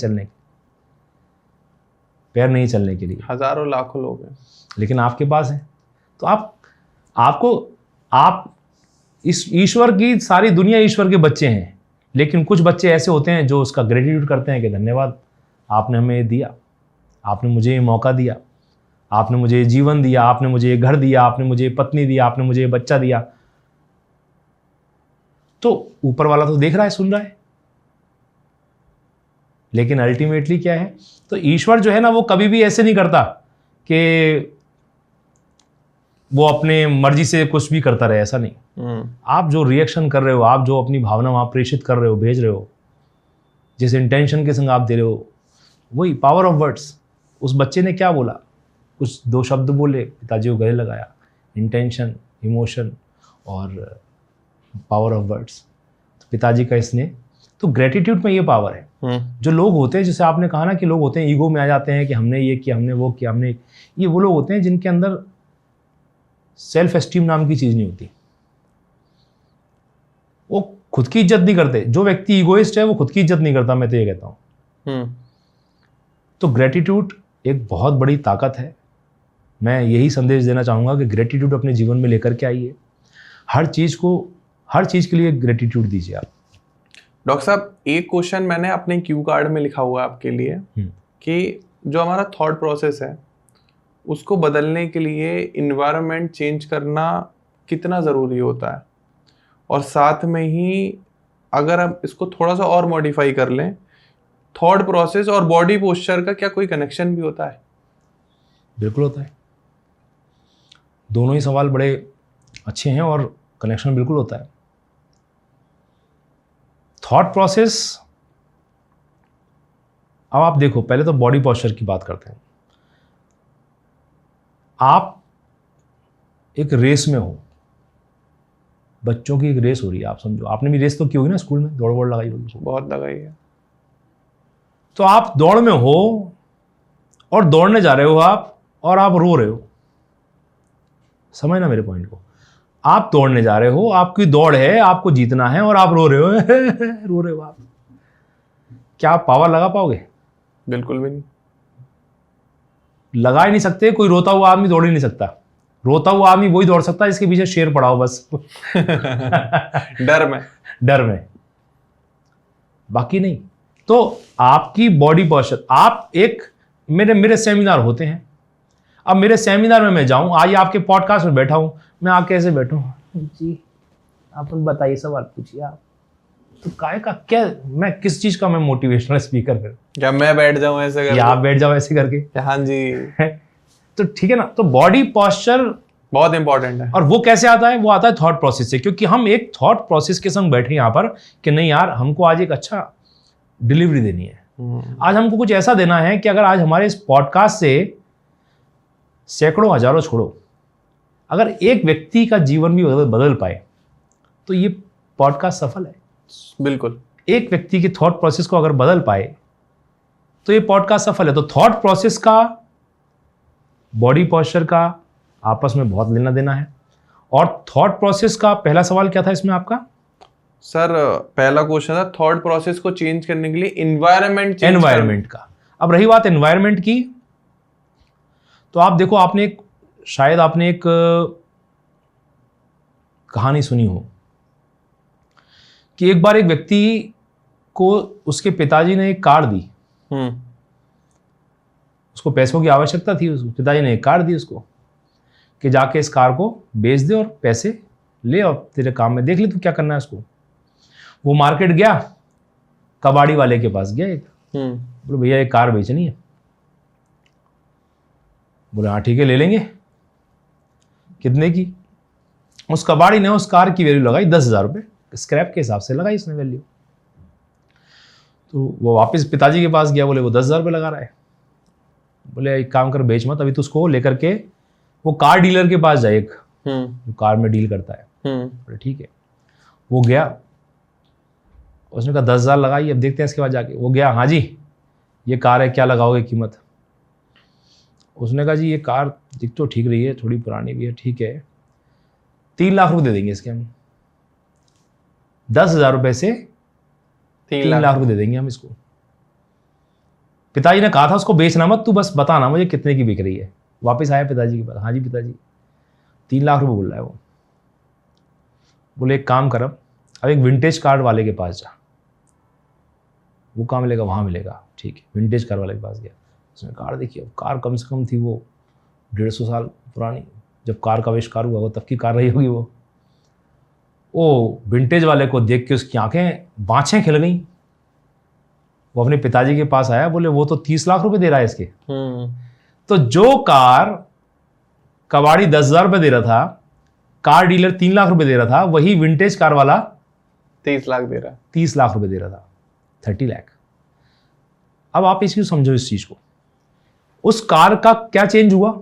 चलने के लिए?
हजारों लाखों लोग हैं,
लेकिन आपके पास है। तो आप इस ईश्वर की, सारी दुनिया ईश्वर के बच्चे हैं, लेकिन कुछ बच्चे ऐसे होते हैं जो उसका ग्रेटिट्यूड करते हैं कि धन्यवाद आपने हमें ये दिया, आपने मुझे ये मौका दिया, आपने मुझे ये जीवन दिया, आपने मुझे ये घर दिया, आपने मुझे ये पत्नी दिया, आपने मुझे ये बच्चा दिया। तो ऊपर वाला तो देख रहा है, सुन रहा है, लेकिन अल्टीमेटली क्या है? तो ईश्वर जो है ना, वो कभी भी ऐसे नहीं करता कि वो अपने मर्जी से कुछ भी करता रहे, ऐसा नहीं। आप जो रिएक्शन कर रहे हो, आप जो अपनी भावना वहाँ प्रेषित कर रहे हो, भेज रहे हो, जिस इंटेंशन के संग आप दे रहे हो, वही पावर ऑफ वर्ड्स। उस बच्चे ने क्या बोला, कुछ 2 शब्द बोले, पिताजी को गले लगाया। इंटेंशन, इमोशन और पावर ऑफ वर्ड्स, तो पिताजी का इसने, तो ग्रेटिट्यूड में ये पावर है। जो लोग होते हैं, जैसे आपने कहा ना कि लोग होते हैं ईगो में आ जाते हैं कि हमने ये किया, हमने वो किया, हमने, ये वो लोग होते हैं जिनके अंदर सेल्फ एस्टीम नाम की चीज़ नहीं होती। वो खुद की इज्जत नहीं करते। जो व्यक्ति ईगोइस्ट है वो खुद की इज्जत नहीं करता, मैं तो ये कहता हूँ। तो ग्रेटिट्यूड एक बहुत बड़ी ताकत है। मैं यही संदेश देना चाहूँगा कि ग्रेटिट्यूड अपने जीवन में लेकर के आइए। हर चीज़ के लिए ग्रेटिट्यूड दीजिए आप।
डॉक्टर साहब, एक क्वेश्चन मैंने अपने क्यू कार्ड में लिखा हुआ है आपके लिए कि जो हमारा थॉट प्रोसेस है उसको बदलने के लिए इन्वायरमेंट चेंज करना कितना ज़रूरी होता है, और साथ में ही अगर हम इसको थोड़ा सा और मॉडिफाई कर लें, थॉट प्रोसेस और बॉडी पोस्चर का क्या कोई कनेक्शन भी होता है?
बिल्कुल होता है। दोनों ही सवाल बड़े अच्छे हैं और कनेक्शन बिल्कुल होता है। थॉट प्रोसेस, अब आप देखो, पहले तो बॉडी पोस्चर की बात करते हैं। आप एक रेस में हो, बच्चों की एक रेस हो रही है, आप समझो। आपने भी रेस तो की होगी ना, स्कूल में दौड़ लगाई होगी।
बहुत लगाई है।
तो आप दौड़ में हो और दौड़ने जा रहे हो आप, और आप रो रहे हो। समझना मेरे पॉइंट को। आप दौड़ने जा रहे हो, आपकी दौड़ है, आपको जीतना है, और आप रो रहे हो रो रहे हो आप। क्या आप पावर लगा पाओगे?
बिल्कुल भी नहीं,
लगा ही नहीं सकते। कोई रोता हुआ आदमी दौड़ ही नहीं सकता। रोता हुआ आदमी वही दौड़ सकता है जिसके पीछे शेर पड़ा हो, बस डर में, बाकी नहीं। तो आपकी बॉडी पोस्चर, आप एक, मेरे सेमिनार होते हैं। अब मेरे सेमिनार में मैं जाऊं, आज आपके पॉडकास्ट में बैठा हूं, मैं आके ऐसे बैठूं, जी आप बताइए, सवाल पूछिए आप, तो काय का क्या, मैं किस चीज का मैं मोटिवेशनल स्पीकर फिर?
क्या मैं बैठ जाऊं ऐसे करके?
या आप बैठ जाओ ऐसे करके?
हाँ जी।
तो ठीक है ना। तो बॉडी पोस्चर
बहुत इंपॉर्टेंट है।
और वो कैसे आता है? वो आता है थॉट प्रोसेस से। क्योंकि हम एक थॉट प्रोसेस के संग बैठे यहाँ पर कि नहीं यार, हमको आज एक अच्छा डिलीवरी देनी है। आज हमको कुछ ऐसा देना है कि अगर आज हमारे इस पॉडकास्ट से सैकड़ों हजारों छोड़ो, अगर एक व्यक्ति का जीवन भी बदल पाए तो ये पॉडकास्ट सफल है।
बिल्कुल।
एक व्यक्ति के थॉट प्रोसेस को अगर बदल पाए तो ये पॉडकास्ट सफल है। तो थॉट प्रोसेस का, बॉडी पोस्चर का आपस में बहुत लेना देना है। और थॉट प्रोसेस का पहला सवाल क्या था इसमें आपका?
सर, पहला क्वेश्चन था थॉट प्रोसेस को चेंज करने के लिए
एनवायरनमेंट का। अब रही बात एनवायरनमेंट की, तो आप देखो, शायद आपने एक कहानी सुनी हो कि एक बार एक व्यक्ति को उसके पिताजी ने एक कार दी। उसको पैसों की आवश्यकता थी, उसको पिताजी ने एक कार दी उसको कि जाके इस कार को बेच दे और पैसे ले, और तेरे काम में देख ले तू क्या करना है उसको। वो मार्केट गया, कबाड़ी वाले के पास गया एक, बोले भैया एक कार बेचनी है। बोले हाँ ठीक है, ले लेंगे। कितने की? उस कबाड़ी ने उस कार की वैल्यू लगाई 10,000 रुपये, स्क्रैप के हिसाब से लगाई इसने वैल्यू। तो वो वापस पिताजी के पास गया, बोले वो 10,000 रुपये लगा रहा है। बोले एक काम कर, बेच मत, अभी तो उसको लेकर के वो कार डीलर के पास जाए, एक जो कार में डील करता है। बोले ठीक है। वो गया, उसने कहा 10,000 लगाई, अब देखते हैं इसके बाद जाके। वो गया, हाँ जी ये कार है, क्या लगाओगे कीमत? उसने कहा जी ये कार दिख तो ठीक रही है, थोड़ी पुरानी भी है, ठीक है, 3 लाख रुपए दे देंगे इसके हम। 10,000 रुपए से 3 लाख रुपए दे देंगे हम इसको। पिताजी ने कहा था उसको बेचना मत, तू बस बताना मुझे कितने की बिक रही है। वापस आया पिताजी के पास, हाँ जी पिताजी 3 लाख रुपए बोल रहा है वो। बोले एक काम कर, अब एक विंटेज कार वाले के पास जा। वो कहाँ मिलेगा? वहाँ मिलेगा, ठीक है। विंटेज कार वाले के पास गया, उसने कार देखी। अब कार कम से कम थी वो 150 साल पुरानी, जब कार का आविष्कार हुआ वो तब की कार रही होगी वो। विंटेज वाले को देख के उसकी आंखें बाँछें खिल गई। वो अपने पिताजी के पास आया, बोले वो तो 30 लाख रुपए दे रहा है इसके। तो जो कार कबाड़ी 10,000 रुपये दे रहा था, कार डीलर 3 लाख रुपए दे रहा था, वही विंटेज कार वाला
30 लाख दे रहा है।
30 लाख रुपए दे रहा था, 30 लाख। अब आप इसको समझो इस चीज को, उस कार का क्या चेंज हुआ?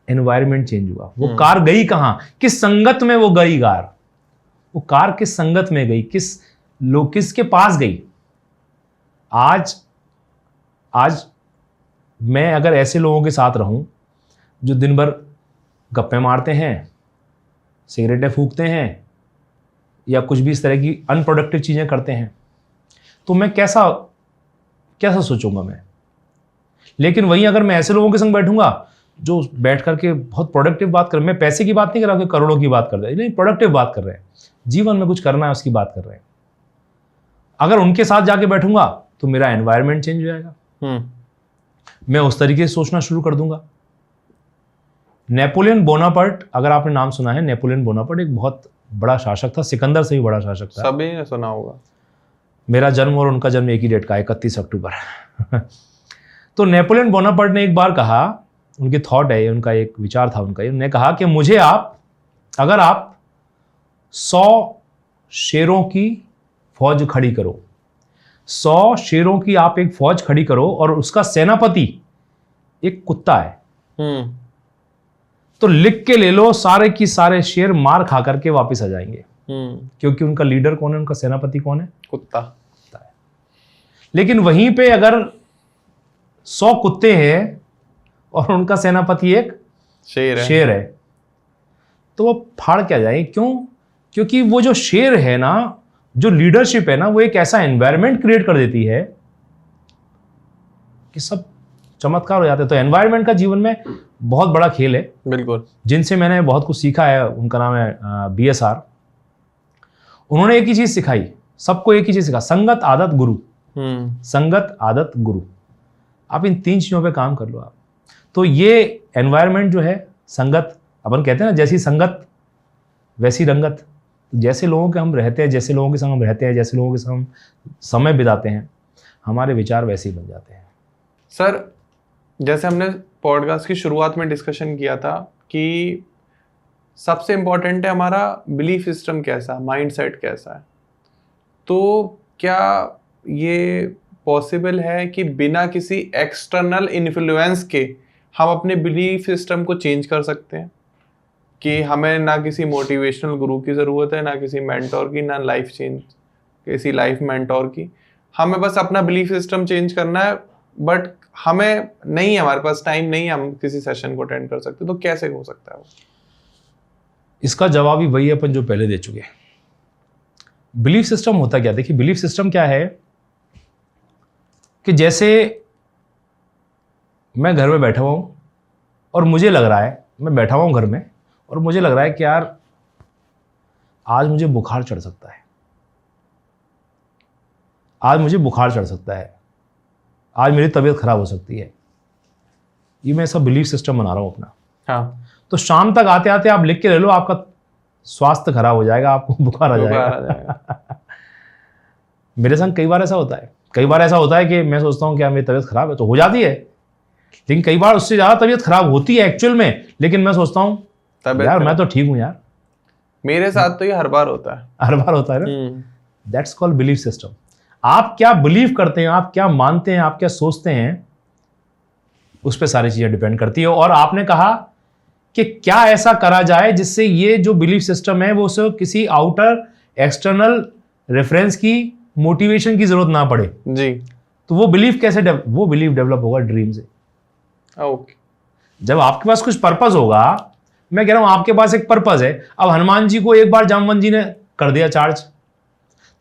एनवायरमेंट चेंज हुआ। वो कार गई कहां, किस संगत में वो गई कार? वो कार किस संगत में गई, किसके पास गई? आज मैं अगर ऐसे लोगों के साथ रहूं जो दिन भर गप्पे मारते हैं, सिगरेटें फूकते हैं या कुछ भी इस तरह की अनप्रोडक्टिव चीजें करते हैं, तो मैं कैसा सोचूंगा मैं? लेकिन वहीं अगर मैं ऐसे लोगों के संग बैठूंगा जो बैठ करके बहुत प्रोडक्टिव बात कर रहे हैं, मैं पैसे की बात नहीं कर रहा कि करोड़ों की बात कर रहे हैं, नहीं, प्रोडक्टिव बात कर रहे हैं, जीवन में कुछ करना है उसकी बात कर रहे हैं, अगर उनके साथ जाके बैठूंगा तो मेरा एनवायरनमेंट चेंज हो जाएगा। मैं उस तरीके से सोचना शुरू कर दूंगा। नेपोलियन बोनापार्ट, अगर आपने नाम सुना है, नेपोलियन बोनापार्ट एक बहुत बड़ा शासक था, सिकंदर से भी बड़ा शासक था।
सभी ने सुना होगा।
मेरा जन्म और उनका जन्म एक ही डेट का, 31 अक्टूबर। तो नेपोलियन बोनापार्ट ने एक बार कहा, उनकी थॉट है, उनका एक विचार था उनका, उन्होंने कहा कि मुझे अगर आप 100 शेरों की फौज खड़ी करो, 100 शेरों की आप एक फौज खड़ी करो और उसका सेनापति एक कुत्ता है, तो लिख के ले लो, सारे की सारे शेर मार खा करके वापस आ जाएंगे। क्योंकि उनका लीडर कौन है, उनका सेनापति कौन है? कुत्ता है। लेकिन वहीं पे अगर 100 कुत्ते हैं और उनका सेनापति एक शेर है तो वो फाड़ क्या जाए? क्यों? क्योंकि वो जो शेर है ना, जो लीडरशिप है ना, वो एक ऐसा एनवायरनमेंट क्रिएट कर देती है कि सब चमत्कार हो जाते हैं। तो एनवायरनमेंट का जीवन में बहुत बड़ा खेल है।
बिल्कुल।
जिनसे मैंने बहुत कुछ सीखा है, उनका नाम है BSR। उन्होंने एक ही चीज सिखाई, सबको एक ही चीज सिखा, संगत आदत गुरु। संगत आदत गुरु, आप इन 3 चीजों पे काम कर लो आप। तो ये एनवायरनमेंट जो है, संगत, अपन कहते हैं ना, जैसी संगत वैसी रंगत। जैसे लोगों के हम रहते हैं, जैसे लोगों के संग हम रहते हैं, जैसे लोगों के संग हम समय बिताते हैं, हमारे विचार वैसे ही बन जाते हैं।
सर, जैसे हमने पॉडकास्ट की शुरुआत में डिस्कशन किया था कि सबसे इम्पोर्टेंट है हमारा बिलीफ सिस्टम कैसा, माइंडसेट कैसा है। तो क्या ये पॉसिबल है कि बिना किसी एक्सटर्नल इन्फ्लुएंस के हम अपने बिलीफ सिस्टम को चेंज कर सकते हैं? कि हमें ना किसी मोटिवेशनल गुरु की ज़रूरत है, ना किसी मेंटोर की, ना किसी लाइफ मेंटोर की, हमें बस अपना बिलीफ सिस्टम चेंज करना है। बट हमें नहीं है, हमारे पास टाइम नहीं है, हम किसी सेशन को अटेंड कर सकते, तो कैसे हो सकता है वो?
इसका जवाब ही वही अपन जो पहले दे चुके हैं। बिलीफ सिस्टम होता क्या? देखिए, बिलीफ सिस्टम क्या है कि जैसे मैं घर में बैठा हुआ हूं और मुझे लग रहा है, मैं बैठा हुआ हूं घर में और मुझे लग रहा है कि यार आज मुझे बुखार चढ़ सकता है, आज मुझे बुखार चढ़ सकता है, आज मेरी तबीयत खराब हो सकती है। ये मैं सब बिलीफ सिस्टम बना रहा हूं अपना। हाँ। तो शाम तक आते आते आप लिख के ले लो, आपका स्वास्थ्य खराब हो जाएगा, आपको बुखार आ जाएगा। मेरे संग कई बार ऐसा होता है। कई बार ऐसा होता है कि मैं सोचता हूँ कि यार मेरी तबीयत खराब है, तो हो जाती है, लेकिन कई बार उससे ज्यादा तबीयत खराब होती है एक्चुअल में। लेकिन मैं सोचता हूँ यार मैं तो ठीक हूँ यार।
मेरे साथ तो ये हर बार होता है।
हर बार होता है ना। That's called belief system. आप क्या बिलीव करते हैं, आप क्या मानते हैं, आप क्या सोचते हैं, उस पर सारी चीजें डिपेंड करती है। और आपने कहा कि क्या ऐसा करा जाए जिससे ये जो बिलीफ सिस्टम है वो सिर्फ किसी आउटर एक्सटर्नल रेफरेंस की, मोटिवेशन की जरूरत ना पड़े जी। तो वो बिलीफ कैसे वो बिलीफ डेवलप होगा ड्रीम से।
ओके।
जब आपके पास कुछ पर्पस होगा, मैं कह रहा हूं आपके पास एक पर्पस है। अब हनुमान जी को एक बार जामवंत जी ने कर दिया चार्ज,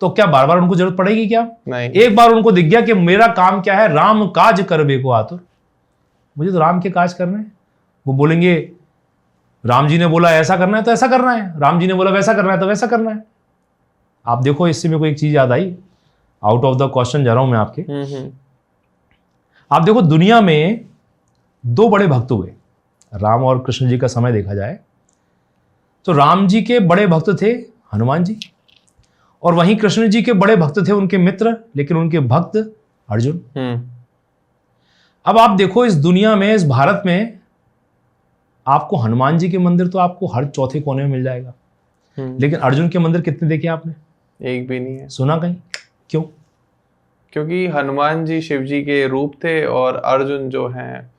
तो क्या बार बार उनको जरूरत पड़ेगी क्या? नहीं। एक बार उनको दिख गया कि मेरा काम क्या है, राम काज करबे को आतुर, मुझे तो राम के काज करने हैं। वो बोलेंगे राम जी ने बोला ऐसा करना है तो ऐसा करना है, राम जी ने बोला वैसा करना है तो वैसा करना है। आप देखो, इससे मेरे को एक चीज याद आई, आउट ऑफ द क्वेश्चन जा रहा हूं मैं आपके। आप देखो, दुनिया में 2 बड़े भक्त हुए, राम और कृष्ण जी का समय देखा जाए तो राम जी के बड़े भक्त थे हनुमान जी, और वहीं कृष्ण जी के बड़े भक्त थे उनके मित्र, लेकिन उनके भक्त अर्जुन। अब आप देखो इस दुनिया में, इस भारत में, आपको हनुमान जी के मंदिर तो आपको हर चौथे कोने में मिल जाएगा, लेकिन अर्जुन के मंदिर कितने देखे आपने?
एक भी नहीं है।
सुना कहीं? क्यों?
क्योंकि हनुमान जी शिव जी के रूप थे और अर्जुन जो हैं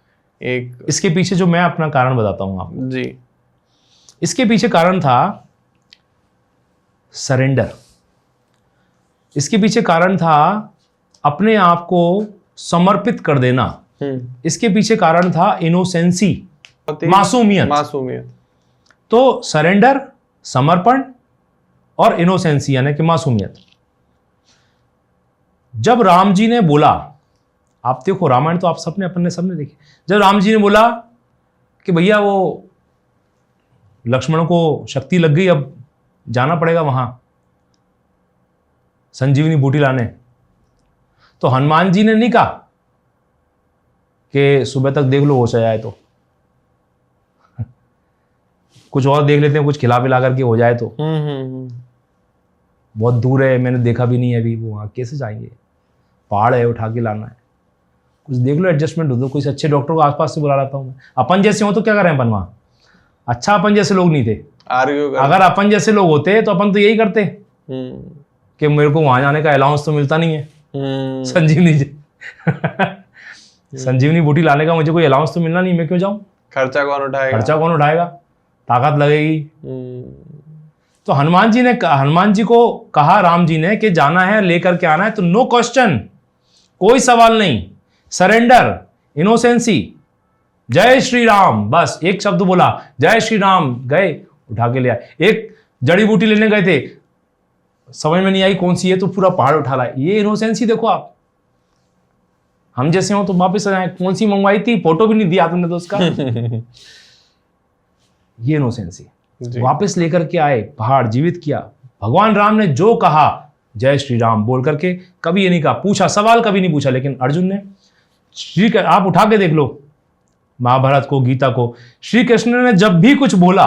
एक।
इसके पीछे जो मैं अपना कारण बताता हूं आपको
जी।
इसके पीछे कारण था सरेंडर। इसके पीछे कारण था अपने आप को समर्पित कर देना। इसके पीछे कारण था इनोसेंसी, मासूमियत।
मासूमियत।
तो सरेंडर, समर्पण और इनोसेंसी यानी कि मासूमियत। जब राम जी ने बोला, आप देखो रामायण तो आप सबने देखी, जब राम जी ने बोला कि भैया वो लक्ष्मण को शक्ति लग गई, अब जाना पड़ेगा वहां संजीवनी बूटी लाने, तो हनुमान जी ने नहीं कहा कि सुबह तक देख लो हो जाए तो, कुछ और देख लेते हैं, कुछ खिला पिला करके हो जाए तो। बहुत दूर है, मैंने देखा भी नहीं है अभी, वो वहाँ कैसे जाएंगे, पहाड़ है, उठा के लाना है, कुछ देख लो, एडजस्टमेंट हो दो, कोई अच्छे डॉक्टर को आसपास से बुला लाता हूँ मैं। अपन जैसे हो तो क्या करें अपन वहाँ? अच्छा अपन जैसे लोग नहीं थे। अगर अपन जैसे लोग होते तो अपन तो यही करते कि मेरे को वहां जाने का अलाउंस तो मिलता नहीं है, संजीवनी बूटी लाने का मुझे कोई अलाउंस तो मिलना नहीं, मैं क्यों जाऊं?
खर्चा कौन
उठाएगा? ताकत लगेगी। तो हनुमान जी को कहा राम जी ने कि जाना है, लेकर के आना है, तो नो क्वेश्चन, कोई सवाल नहीं, सरेंडर, इनोसेंसी, जय श्री राम, बस एक शब्द बोला, जय श्री राम, गए उठा के ले आए। एक जड़ी बूटी लेने गए थे, समझ में नहीं आई कौन सी है, तो पूरा पहाड़ उठा लाए। ये इनोसेंसी देखो आप। हम जैसे हो तो वापस आ जाए, कौन सी मंगवाई थी, फोटो भी नहीं दिया तुमने तो उसका। ये इनोसेंसी, वापस लेकर के आए, पहाड़ जीवित किया। भगवान राम ने जो कहा जय श्री राम बोल करके, कभी ये नहीं कहा, पूछा सवाल कभी नहीं पूछा, लेकिन अर्जुन ने, आप उठा के देख लो महाभारत को, गीता को, श्री कृष्ण ने जब भी कुछ बोला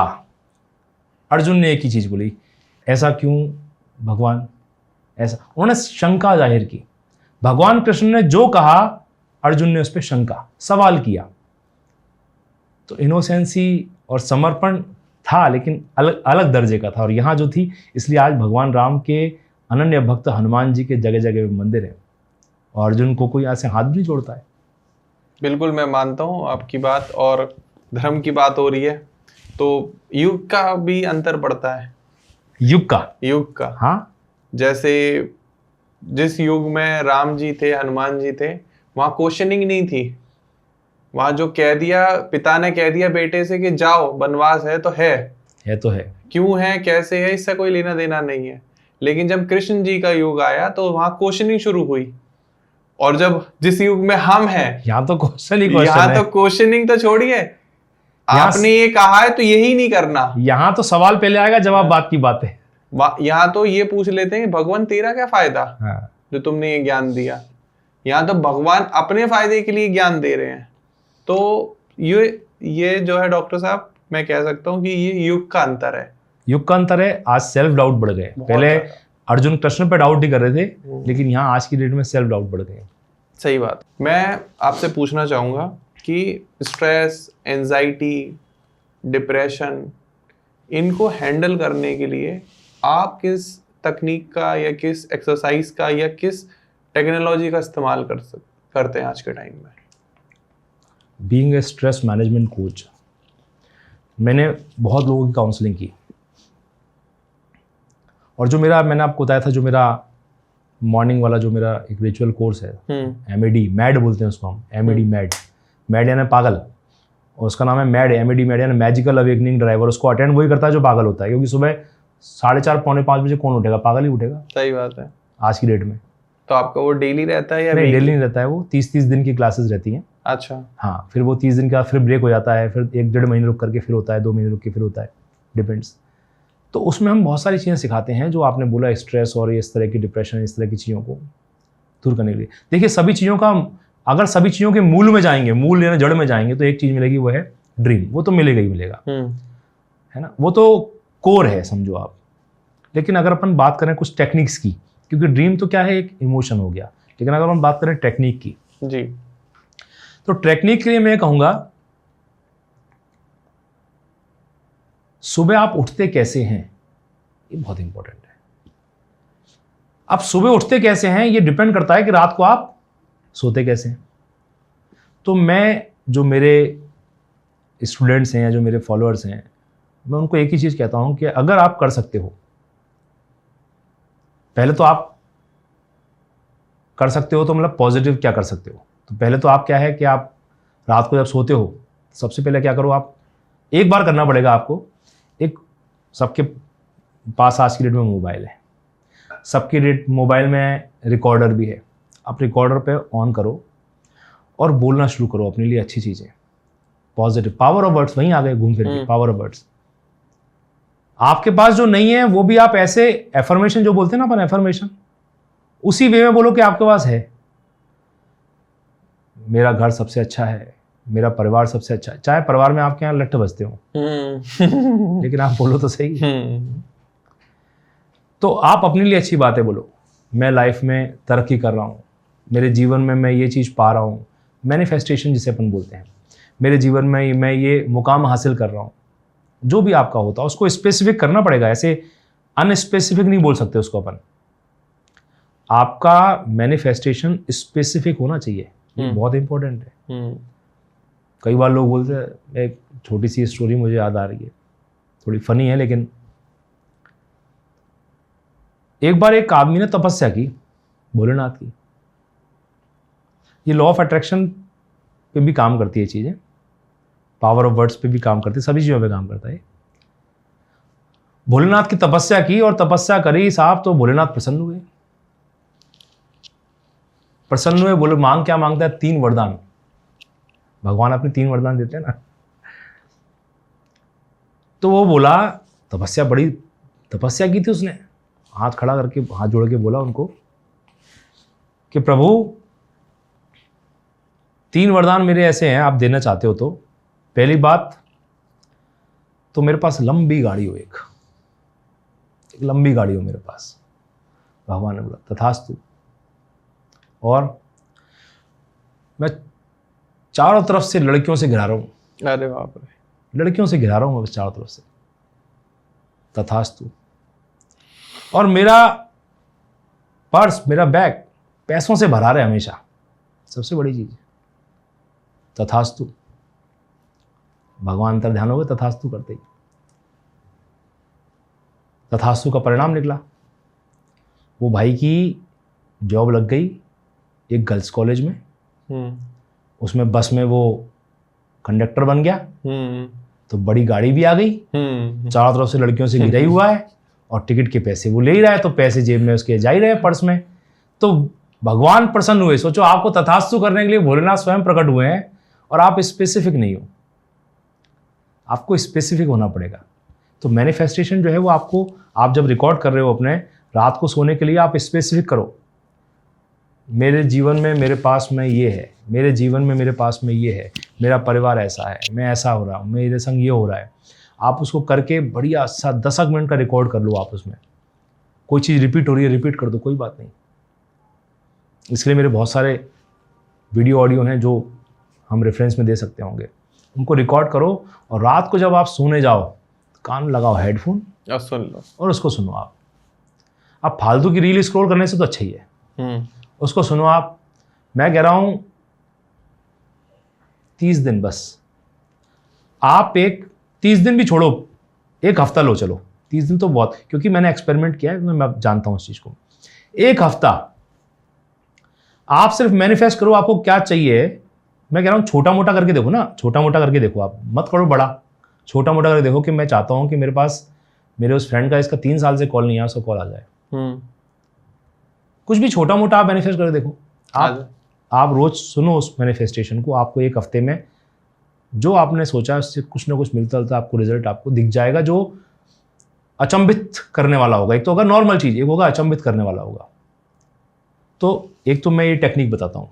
अर्जुन ने एक ही चीज बोली, ऐसा क्यों भगवान, ऐसा। उन्होंने शंका जाहिर की। भगवान कृष्ण ने जो कहा अर्जुन ने उस पर शंका, सवाल किया। तो इनोसेंसी और समर्पण था, लेकिन अलग अलग दर्जे का था। और यहां जो थी, इसलिए आज भगवान राम के अनन्य भक्त हनुमान जी के जगह जगह मंदिर है, और अर्जुन को कोई ऐसे हाथ भी नहीं जोड़ता है।
बिल्कुल, मैं मानता हूँ आपकी बात। और धर्म की बात हो रही है तो युग का भी अंतर पड़ता है। युग का
हाँ,
जैसे जिस युग में राम जी थे, हनुमान जी थे, वहां क्वेश्चनिंग नहीं थी। वहां जो कह दिया, पिता ने कह दिया बेटे से कि जाओ, वनवास है तो है
तो है,
क्यों है, कैसे है, इससे कोई लेना देना नहीं है। लेकिन जब कृष्ण जी का युग आया तो वहां क्वेश्चनिंग शुरू हुई। और जब जिस युग में हम हैं,
यहाँ तो क्वेश्चन ही
यहाँ तो क्वेश्चनिंग तो छोड़िए, आपने ये कहा है तो यही नहीं करना।
यहाँ तो सवाल पहले आएगा, जवाब बात की बात है।
यहाँ तो ये पूछ लेते हैं भगवान तेरा क्या फायदा,
हाँ।
जो तुमने ये ज्ञान दिया। यहाँ तो भगवान अपने फायदे के लिए ज्ञान दे रहे हैं। तो ये जो है डॉक्टर साहब, मैं कह सकता हूँ कि ये युग का अंतर है।
युग का अंतर है। आज सेल्फ डाउट बढ़ गए। पहले अर्जुन कृष्ण पे डाउट ही कर रहे थे, लेकिन यहाँ आज की डेट में सेल्फ डाउट बढ़ गए।
सही बात। मैं आपसे पूछना चाहूंगा कि स्ट्रेस, एंजाइटी, डिप्रेशन, इनको हैंडल करने के लिए आप किस तकनीक का या किस एक्सरसाइज का या किस टेक्नोलॉजी का इस्तेमाल करते हैं आज के टाइम में?
Being a stress management coach, मैंने बहुत लोगों की काउंसलिंग की। और जो मैंने आपको बताया था, जो मेरा मॉर्निंग वाला जो मेरा एक रिचुअल कोर्स है, MAD, मैड बोलते हैं उसको हम, MAD, मैड यानी पागल, और उसका नाम है मैड, MAD, मैड यानी मैजिकल अवेकनिंग ड्राइवर। उसको अटेंड वही करता है जो पागल होता है, क्योंकि सुबह 4:30 पौने 5 बजे कौन उठेगा? पागल ही उठेगा।
सही बात है
आज की डेट में।
तो आपका वो डेली रहता है या
नहीं, डेली नहीं रहता है, वो 30 दिन की क्लासेस रहती हैं।
अच्छा।
हाँ, फिर वो 30 दिन के बाद फिर ब्रेक हो जाता है, फिर 1-1.5 महीने रुक करके फिर होता है, 2 महीने रुक के फिर होता है, डिपेंड्स। तो उसमें हम बहुत सारी चीज़ें सिखाते हैं, जो आपने बोला स्ट्रेस और इस तरह की डिप्रेशन, इस तरह की चीज़ों को दूर करने के लिए। देखिए, सभी चीज़ों का, अगर सभी चीज़ों के मूल में जाएंगे, मूल यानी जड़ में जाएंगे, तो एक चीज़ मिलेगी, वो है ड्रीम। वो तो मिलेगा ही मिलेगा, है ना, वो तो कोर है, समझो आप। लेकिन अगर अपन बात करें कुछ टेक्निक्स की, क्योंकि ड्रीम तो क्या है, एक इमोशन हो गया, लेकिन अगर हम बात करें टेक्निक की
जी,
तो टेक्निक के लिए मैं कहूंगा, सुबह आप उठते कैसे हैं ये बहुत इंपॉर्टेंट है। आप सुबह उठते कैसे हैं ये डिपेंड करता है कि रात को आप सोते कैसे हैं। तो मैं, जो मेरे स्टूडेंट्स हैं या जो मेरे फॉलोअर्स हैं, मैं उनको एक ही चीज़ कहता हूं कि अगर आप कर सकते हो, पहले तो आप कर सकते हो तो मतलब पॉजिटिव क्या कर सकते हो, तो पहले तो आप क्या है कि आप रात को जब सोते हो सबसे पहले क्या करो, आप एक बार करना पड़ेगा आपको। एक, सबके पास आज की डेट में मोबाइल है, सबकी डेट मोबाइल में रिकॉर्डर भी है। आप रिकॉर्डर पे ऑन करो और बोलना शुरू करो अपने लिए अच्छी चीज़ें, पॉजिटिव। पावर ऑफ वर्ड्स, वहीं आ गए घूम फिर के, पावर ऑफ वर्ड्स। आपके पास जो नहीं है वो भी आप ऐसे एफर्मेशन जो बोलते हैं ना अपन, एफर्मेशन उसी वे में बोलो कि आपके पास है। मेरा घर सबसे अच्छा है, मेरा परिवार सबसे अच्छा है। चाहे परिवार में आपके यहाँ लट्ठ बजते हो लेकिन आप बोलो तो सही। तो आप अपने लिए अच्छी बातें बोलो, मैं लाइफ में तरक्की कर रहा हूँ, मेरे जीवन में मैं ये चीज़ पा रहा हूँ, मैनिफेस्टेशन जिसे अपन बोलते हैं, मेरे जीवन में मैं ये मुकाम हासिल कर रहा हूँ। जो भी आपका होता है उसको स्पेसिफिक करना पड़ेगा, ऐसे अनस्पेसिफिक नहीं बोल सकते उसको अपन। आपका मैनिफेस्टेशन स्पेसिफिक होना चाहिए, ये बहुत इंपॉर्टेंट है। कई बार लोग बोलते हैं, एक छोटी सी स्टोरी मुझे याद आ रही है, थोड़ी फनी है, लेकिन एक बार एक आदमी ने तपस्या की भोलेनाथ की। ये लॉ ऑफ अट्रैक्शन पे भी काम करती है चीज़ें, पावर ऑफ वर्ड्स पे भी काम करती है, सभी चीज़ों पे काम करता है। भोलेनाथ की तपस्या की और तपस्या करी साहब, तो भोलेनाथ प्रसन्न हुए। प्रसन्न हुए, बोले मांग क्या मांगता है? 3 वरदान। भगवान अपने 3 वरदान देते हैं ना। तो वो बोला, तपस्या, बड़ी तपस्या की थी उसने, हाथ खड़ा करके, हाथ जोड़ के बोला उनको कि प्रभु 3 वरदान मेरे ऐसे हैं, आप देना चाहते हो तो पहली बात तो मेरे पास लंबी गाड़ी हो, एक लंबी गाड़ी हो मेरे पास। भगवान ने बोला तथास्तु। और मैं चारों तरफ से लड़कियों से घिरा रहा हूं।
अरे बाप रे,
लड़कियों से घिरा रहा हूं मैं बस चारों तरफ से। तथास्तु। और मेरा पर्स, मेरा बैग पैसों से भरा रहे हमेशा, सबसे बड़ी चीज। तथास्तु। भगवान अंतर ध्यान हो गए तथास्तु करते ही। तथास्तु का परिणाम निकला, वो भाई की जॉब लग गई एक गर्ल्स कॉलेज में। उसमें बस में वो कंडक्टर बन गया, तो बड़ी गाड़ी भी आ गई, चारों तरफ से लड़कियों से घिरा ही हुआ है, और टिकट के पैसे वो ले ही रहा है, तो पैसे जेब में उसके जा ही रहे हैं, पर्स में। तो भगवान प्रसन्न हुए। सोचो, आपको तथास्तु करने के लिए भोलेनाथ स्वयं प्रकट हुए हैं और आप स्पेसिफिक नहीं हो। आपको स्पेसिफिक होना पड़ेगा। तो मैनिफेस्टेशन जो है वो आपको, आप जब रिकॉर्ड कर रहे हो अपने रात को सोने के लिए, आप स्पेसिफिक करो, मेरे जीवन में मेरे पास में ये है, मेरे जीवन में मेरे पास में ये है, मेरा परिवार ऐसा है, मैं ऐसा हो रहा हूँ, मेरे संग ये हो रहा है। आप उसको करके बढ़िया 10 मिनट का रिकॉर्ड कर लो आप उसमें। कोई चीज़ रिपीट हो रही है, रिपीट कर दो, कोई बात नहीं। इसके लिए मेरे बहुत सारे वीडियो ऑडियो हैं जो हम रेफरेंस में दे सकते होंगे, उनको रिकॉर्ड करो। और रात को जब आप सोने जाओ, कान लगाओ हेडफोन
और सुन लो,
और उसको सुनो। आप फालतू की रील स्क्रॉल करने से तो अच्छा ही है, उसको सुनो आप। मैं कह रहा हूं 30 दिन, बस आप एक 30 दिन भी छोड़ो, 1 हफ्ता लो, चलो 30 दिन तो बहुत, क्योंकि मैंने एक्सपेरिमेंट किया है, मैं जानता हूं उस चीज को। 1 हफ्ता आप सिर्फ मैनिफेस्ट करो आपको क्या चाहिए। मैं कह रहा हूं छोटा मोटा करके देखो ना, छोटा मोटा करके देखो, आप मत करो बड़ा, छोटा मोटा करके देखो कि मैं चाहता हूं कि मेरे पास, मेरे उस फ्रेंड का इसका 3 साल से कॉल नहीं आया, उसका कॉल आ जाए। कुछ भी छोटा मोटा आप मैनिफेस्ट करके देखो। आप रोज सुनो उस मैनिफेस्टेशन को, आपको 1 हफ्ते में जो आपने सोचा उससे कुछ ना कुछ मिलता जुलता आपको रिजल्ट आपको दिख जाएगा, जो अचंभित करने वाला होगा। एक तो होगा नॉर्मल चीज, एक होगा अचंभित करने वाला होगा। तो एक तो मैं ये टेक्निक बताता हूँ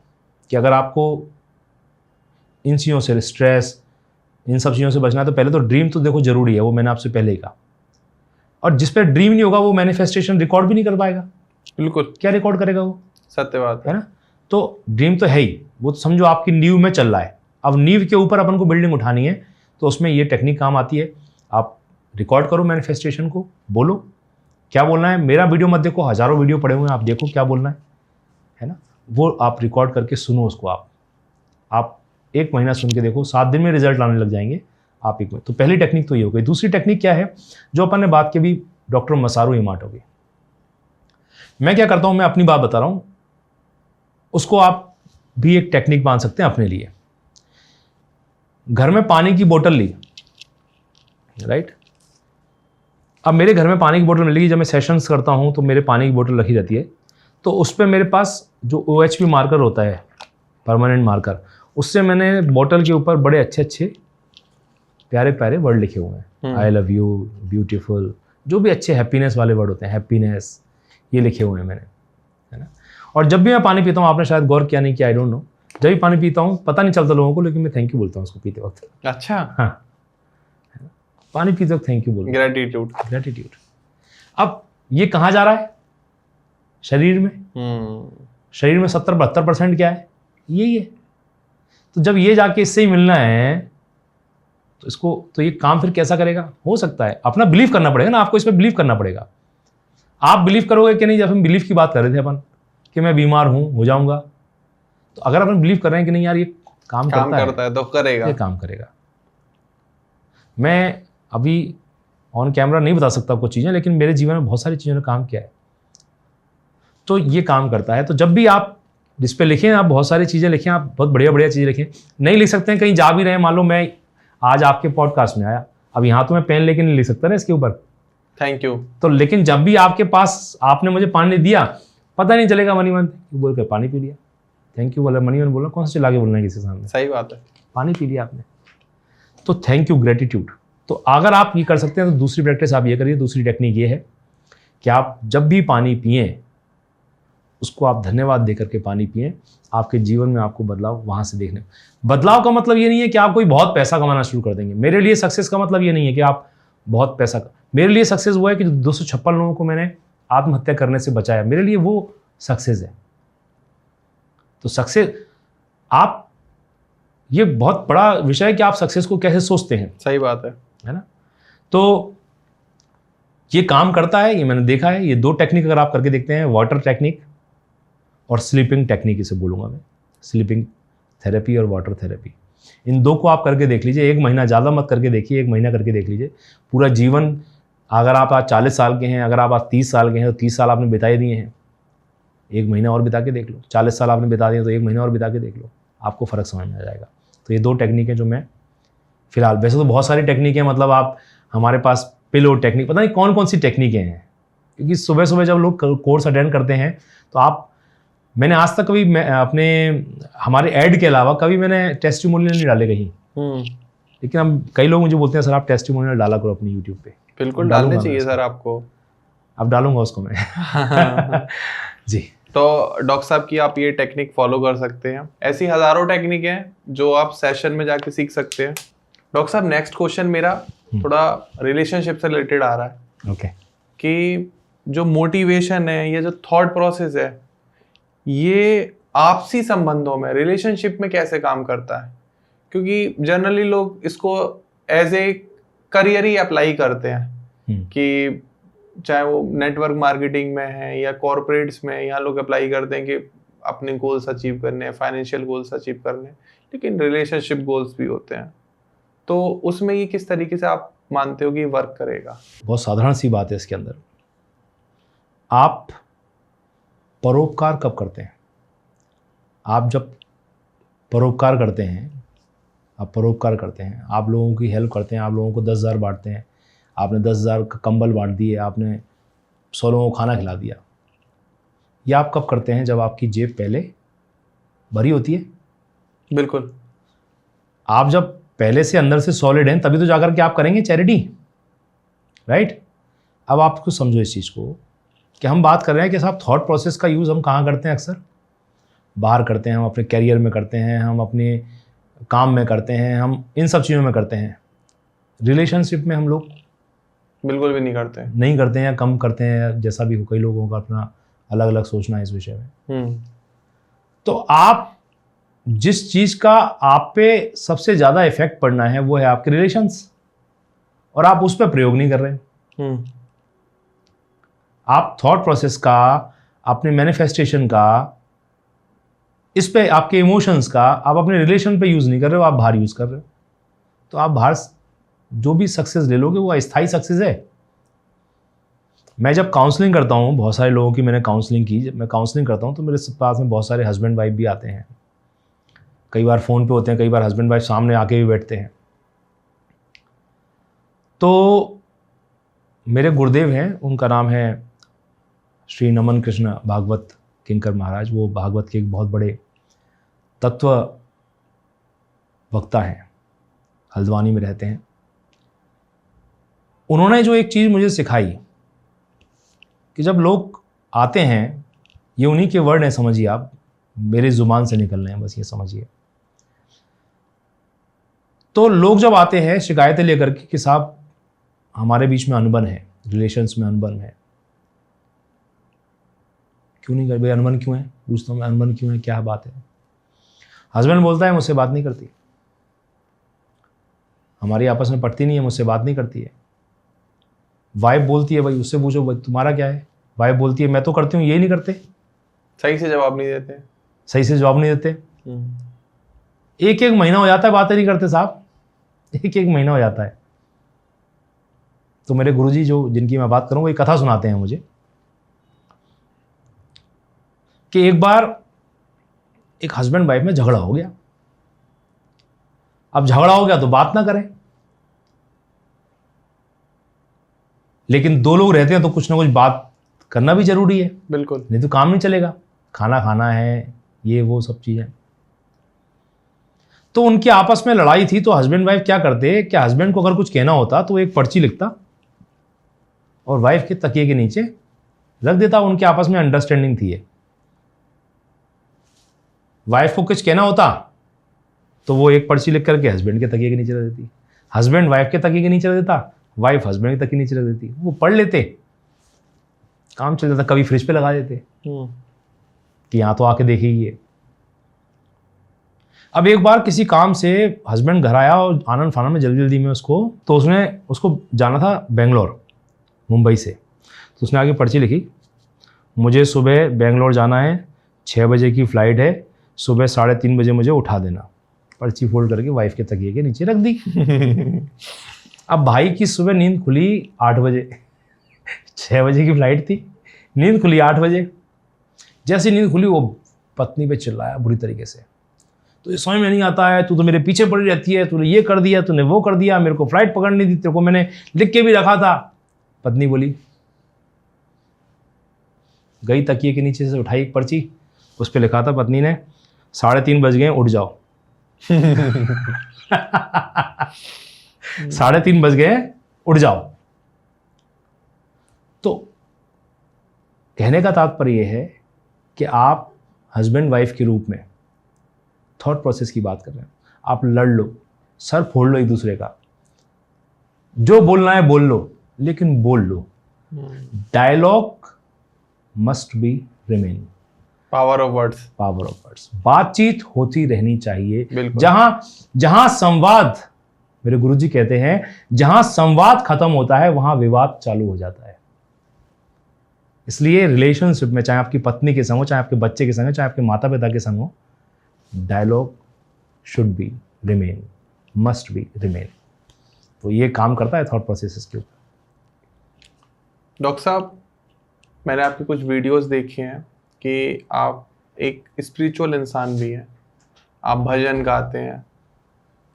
कि अगर आपको इन चीज़ों से, स्ट्रेस, इन सब चीज़ों से बचना है, तो पहले तो ड्रीम तो देखो जरूरी है, वो मैंने आपसे पहले ही कहा। और जिस पे ड्रीम नहीं होगा वो मैनिफेस्टेशन रिकॉर्ड भी नहीं कर पाएगा।
बिल्कुल,
क्या रिकॉर्ड करेगा वो?
सत्य बात है
ना। तो ड्रीम तो है ही, वो तो समझो आपकी नींव में चल रहा है। अब नींव के ऊपर अपन को बिल्डिंग उठानी है, तो उसमें ये टेक्निक काम आती है। आप रिकॉर्ड करो मैनिफेस्टेशन को, बोलो क्या बोलना है। मेरा वीडियो मत देखो, हज़ारों वीडियो पड़े हुए हैं, आप देखो क्या बोलना है ना। वो आप रिकॉर्ड करके सुनो उसको। आप 1 महीना सुन के देखो, 7 दिन में रिजल्ट आने लग जाएंगे आप। तो पहली टेक्निक तो ये हो गई। दूसरी टेक्निक क्या है, जो अपन ने बात की भी, डॉक्टर मसारू इमोटो की। मैं क्या करता हूं, मैं अपनी बात बता रहा हूं, उसको आप भी एक टेक्निक मान सकते हैं अपने लिए। घर में पानी की बोतल ली, राइट। अब मेरे घर में पानी की बोतल मिलेगी, जब मैं सेशंस करता हूं तो मेरे पानी की बोतल रखी रहती है। तो उस पर मेरे पास जो OHP मार्कर होता है, परमानेंट मार्कर, उससे मैंने बोतल के ऊपर बड़े अच्छे अच्छे प्यारे प्यारे वर्ड लिखे हुए हैं। आई लव यू, ब्यूटीफुल, जो भी अच्छे हैप्पीनेस वाले वर्ड होते हैं, हैप्पीनेस, ये लिखे हुए हैं मैंने, है ना। और जब भी मैं पानी पीता हूँ, आपने शायद गौर किया नहीं किया, आई डोंट नो, जब भी पानी पीता हूँ पता नहीं चलता लोगों को, लेकिन मैं थैंक यू बोलता हूँ उसको पीते वक्त।
अच्छा।
हाँ, पानी पीते वक्त थैंक यू बोलता हूँ।
ग्रेटिट्यूड।
अब ये कहाँ जा रहा है, शरीर में। शरीर में 70-72% क्या है, यही है। तो जब ये जाके इससे ही मिलना है, तो इसको, तो ये काम फिर कैसा करेगा। हो सकता है अपना बिलीव करना पड़ेगा ना, आपको इस पर बिलीव करना पड़ेगा। आप बिलीव करोगे कि नहीं। जब हम बिलीव की बात कर रहे थे अपन, कि मैं बीमार हूं, हो जाऊंगा, तो अगर अपन बिलीव कर रहे हैं कि नहीं यार ये काम करता है
तो करेगा,
ये काम करेगा। मैं अभी ऑन कैमरा नहीं बता सकता कुछ चीज़ें, लेकिन मेरे जीवन में बहुत सारी चीज़ों ने काम किया है, तो ये काम करता है। तो जब भी आप जिस पे लिखें, आप बहुत सारी चीज़ें लिखें, आप बहुत बढ़िया बढ़िया चीज़ें लिखें। नहीं लिख सकते हैं, कहीं जा भी रहे हैं, मान लो मैं आज आपके पॉडकास्ट में आया, अब यहाँ तो मैं पेन लेके नहीं लिख सकता ना इसके ऊपर,
थैंक यू।
तो लेकिन जब भी आपके पास, आपने मुझे पानी दिया, पता नहीं चलेगा मनीमन बोल कर पानी पी लिया, थैंक यू बोला, मनीमन बोला, कौन सा चिल्ला के बोलना है किसी सामने।
सही बात है,
पानी पी लिया आपने, तो थैंक यू, ग्रेटिट्यूड। तो अगर आप ये कर सकते हैं तो दूसरी प्रैक्टिस आप ये करिए। दूसरी टेक्निक ये है कि आप जब भी पानी पिएं, उसको आप धन्यवाद दे करके पानी पिएं। आपके जीवन में आपको बदलाव वहाँ से देखने। बदलाव का मतलब ये नहीं है कि आप कोई बहुत पैसा कमाना शुरू कर देंगे। मेरे लिए सक्सेस का मतलब ये नहीं है कि आप बहुत पैसा, मेरे लिए सक्सेस वो है कि 256 लोगों को मैंने आत्महत्या करने से बचाया, मेरे लिए वो सक्सेस है। तो सक्सेस, आप, ये बहुत बड़ा विषय है कि आप सक्सेस को कैसे सोचते हैं।
सही बात है
ना। तो ये काम करता है, ये मैंने देखा है। ये 2 टेक्निक अगर आप करके देखते हैं, वाटर टेक्निक और स्लीपिंग टेक्निक, इसे बोलूँगा मैं, स्लीपिंग थेरेपी और वाटर थेरेपी, इन 2 को आप करके देख लीजिए। 1 महीना, ज़्यादा मत करके देखिए, 1 महीना करके देख लीजिए। पूरा जीवन, अगर आप आज 40 साल के हैं, अगर आप आज 30 साल के हैं, तो 30 साल आपने बिता दिए हैं, 1 महीना और बिता के देख लो। 40 साल आपने बिता दिए तो 1 महीना और बिता के देख लो, आपको फ़र्क समझ में आ जाएगा। तो ये 2 टेक्निक हैं जो मैं फिलहाल, वैसे तो बहुत सारी टेक्निक हैं, मतलब आप, हमारे पास पिलो टेक्निक, पता नहीं कौन कौन सी टेक्निकें हैं, क्योंकि सुबह सुबह जब लोग कोर्स अटेंड करते हैं तो आप, मैंने आज तक कभी, मैं अपने, हमारे ऐड के अलावा कभी मैंने टेस्टिमोनियल नहीं डाले कहीं। लेकिन हम, कई लोग मुझे बोलते हैं सर आप टेस्टिमोनियल डाला करो अपनी यूट्यूब पे।
बिल्कुल डालने चाहिए सर आपको।
अब डालूंगा उसको मैं। जी।
तो डॉक्टर साहब की आप ये टेक्निक फॉलो कर सकते हैं। ऐसी हजारों टेक्निक हैं जो आप सेशन में जाके सीख सकते हैं। डॉक्टर साहब, नेक्स्ट क्वेश्चन मेरा थोड़ा रिलेशनशिप से रिलेटेड आ रहा है।
ओके।
कि जो मोटिवेशन है, ये जो थॉट प्रोसेस है, ये आपसी संबंधों में, रिलेशनशिप में कैसे काम करता है? क्योंकि जनरली लोग इसको एज ए करियर ही अप्लाई करते हैं, कि चाहे वो नेटवर्क मार्केटिंग में है या कॉर्पोरेट्स में, यहाँ लोग अप्लाई करते हैं कि अपने गोल्स अचीव करने, फाइनेंशियल गोल्स अचीव करने, लेकिन रिलेशनशिप गोल्स भी होते हैं। तो उसमें ये किस तरीके से आप मानते हो कि वर्क करेगा?
बहुत साधारण सी बात है इसके अंदर। आप परोपकार कब करते हैं? आप जब परोपकार करते हैं, आप परोपकार करते हैं, आप लोगों की हेल्प करते हैं, आप लोगों को 10,000 बांटते हैं, आपने 10,000 का कंबल बांट दिए, आपने 100 लोगों को खाना खिला दिया। ये आप कब करते हैं? जब आपकी जेब पहले भरी होती है।
बिल्कुल।
आप जब पहले से अंदर से सॉलिड हैं, तभी तो जाकर के आप करेंगे चैरिटी, राइट? अब आप कुछ समझो इस चीज़ को, कि हम बात कर रहे हैं कि साहब थॉट प्रोसेस का यूज़ हम कहाँ करते हैं? अक्सर बाहर करते हैं, हम अपने कैरियर में करते हैं, हम अपने काम में करते हैं, हम इन सब चीज़ों में करते हैं। रिलेशनशिप में हम लोग
बिल्कुल भी नहीं करते
हैं या कम करते हैं, जैसा भी हो। कई लोगों का अपना अलग अलग सोचना है इस विषय में। तो आप जिस चीज का आप पे सबसे ज्यादा इफेक्ट पड़ना है वो है आपके रिलेशंस, और आप उस पर प्रयोग नहीं कर रहे। आप थॉट प्रोसेस का, अपने मैनिफेस्टेशन का, इस पे आपके इमोशंस का आप अपने रिलेशन पे यूज नहीं कर रहे हो, आप बाहर यूज कर रहे हो। तो आप बाहर जो भी सक्सेस ले लोगे वो अस्थायी सक्सेस है। मैं जब काउंसलिंग करता हूँ, बहुत सारे लोगों की मैंने काउंसलिंग की, जब मैं काउंसलिंग करता हूँ तो मेरे पास में बहुत सारे हस्बैंड वाइफ भी आते हैं, कई बार फ़ोन पे होते हैं, कई बार हस्बैंड वाइफ सामने आके भी बैठते हैं। तो मेरे गुरुदेव हैं, उनका नाम है श्री नमन कृष्ण भागवत किंकर महाराज। वो भागवत के एक बहुत बड़े तत्व वक्ता हैं, हल्द्वानी में रहते हैं। उन्होंने जो एक चीज़ मुझे सिखाई कि जब लोग आते हैं, ये उन्हीं के वर्ड हैं, समझिए आप, मेरी ज़ुबान से निकल रहे हैं, बस ये समझिए। तो लोग जब आते हैं शिकायतें लेकर के कि साहब हमारे बीच में अनबन है, रिलेशंस में अनबन है, क्यों नहीं कर भाई, अनबन क्यों है, पूछता हूँ मैं, अनबन क्यों है, क्या बात है। हस्बैंड बोलता है मुझसे बात नहीं करती, हमारी आपस में पटती नहीं है, मुझसे बात नहीं करती है। वाइफ बोलती है भाई उससे पूछो भाई तुम्हारा क्या है, वाइफ बोलती है मैं तो करती हूँ, ये नहीं करते,
सही से जवाब नहीं देते,
सही से जवाब नहीं देते। एक एक महीना हो जाता है बातें नहीं करते साहब, एक एक महीना हो जाता है। तो मेरे गुरुजी जो जिनकी मैं बात करूँ वो एक कथा सुनाते हैं मुझे कि एक बार एक हस्बैंड वाइफ में झगड़ा हो गया। अब झगड़ा हो गया तो बात ना करें, लेकिन दो लोग रहते हैं तो कुछ ना कुछ बात करना भी जरूरी है,
बिल्कुल,
नहीं तो काम नहीं चलेगा, खाना खाना है, ये वो सब चीजें। तो उनके आपस में लड़ाई थी, तो हस्बैंड वाइफ क्या करते कि हस्बैंड को अगर कुछ कहना होता तो एक पर्ची लिखता और वाइफ के तकिए के नीचे रख देता। उनके आपस में अंडरस्टैंडिंग थी। वाइफ को कुछ कहना होता तो वो एक पर्ची लिख करके हस्बैंड के तकिए के नीचे रख देती, हस्बैंड वाइफ के तकिए के नीचे रख देता, वाइफ हस्बैंड के तकिए नीचे रख देती, वो पढ़ लेते, काम चल जाता। कभी फ्रिज पे लगा देते कि यहां तो आके देखेगी। अब एक बार किसी काम से हस्बैंड घर आया और आनंद फानन में जल्दी जल्दी में तो उसको जाना था बेंगलोर, मुंबई से। तो उसने आगे पर्ची लिखी, मुझे सुबह बेंगलोर जाना है, 6 बजे की फ़्लाइट है, सुबह 3:30 बजे मुझे उठा देना। पर्ची फोल्ड करके वाइफ के तकिए के नीचे रख दी। अब भाई की सुबह नींद खुली 8 बजे, 6 बजे की फ़्लाइट थी, नींद खुली 8 बजे। जैसी नींद खुली वो पत्नी पे चिल्लाया बुरी तरीके से, तो ये समझ में नहीं आता है, तू तो मेरे पीछे पड़ी रहती है, तूने ये कर दिया, तूने वो कर दिया, मेरे को फ्लाइट पकड़नी थी, तेरे को मैंने लिख के भी रखा था। पत्नी बोली, गई तकिए के नीचे से उठाई एक पर्ची, उस पर लिखा था पत्नी ने, 3:30 बज गए, उठ जाओ। 3:30 बज गए, उठ जाओ। तो कहने का तात्पर्य यह है कि आप हस्बैंड वाइफ के रूप में थॉट प्रोसेस की बात कर रहे हैं, आप लड़ लो, सर फोड़ लो एक दूसरे का, जो बोलना है बोल लो, लेकिन बोल लो। Dialogue must be remain,
power of words,
power of words. बातचीत होती रहनी चाहिए।
बिल्कुल।
जहां संवाद, मेरे गुरुजी कहते हैं, जहां संवाद खत्म होता है वहां विवाद चालू हो जाता है। इसलिए रिलेशनशिप में, चाहे आपकी पत्नी के संग हो, चाहे आपके बच्चे के संग हो, चाहे आपके माता पिता के संग हो, dialogue should be remain, must be remain. तो ये काम करता है थॉट प्रोसेस के ऊपर।
डॉक्टर साहब, मैंने आपके कुछ वीडियोस देखे हैं कि आप एक स्पिरिचुअल इंसान भी हैं, आप भजन गाते हैं।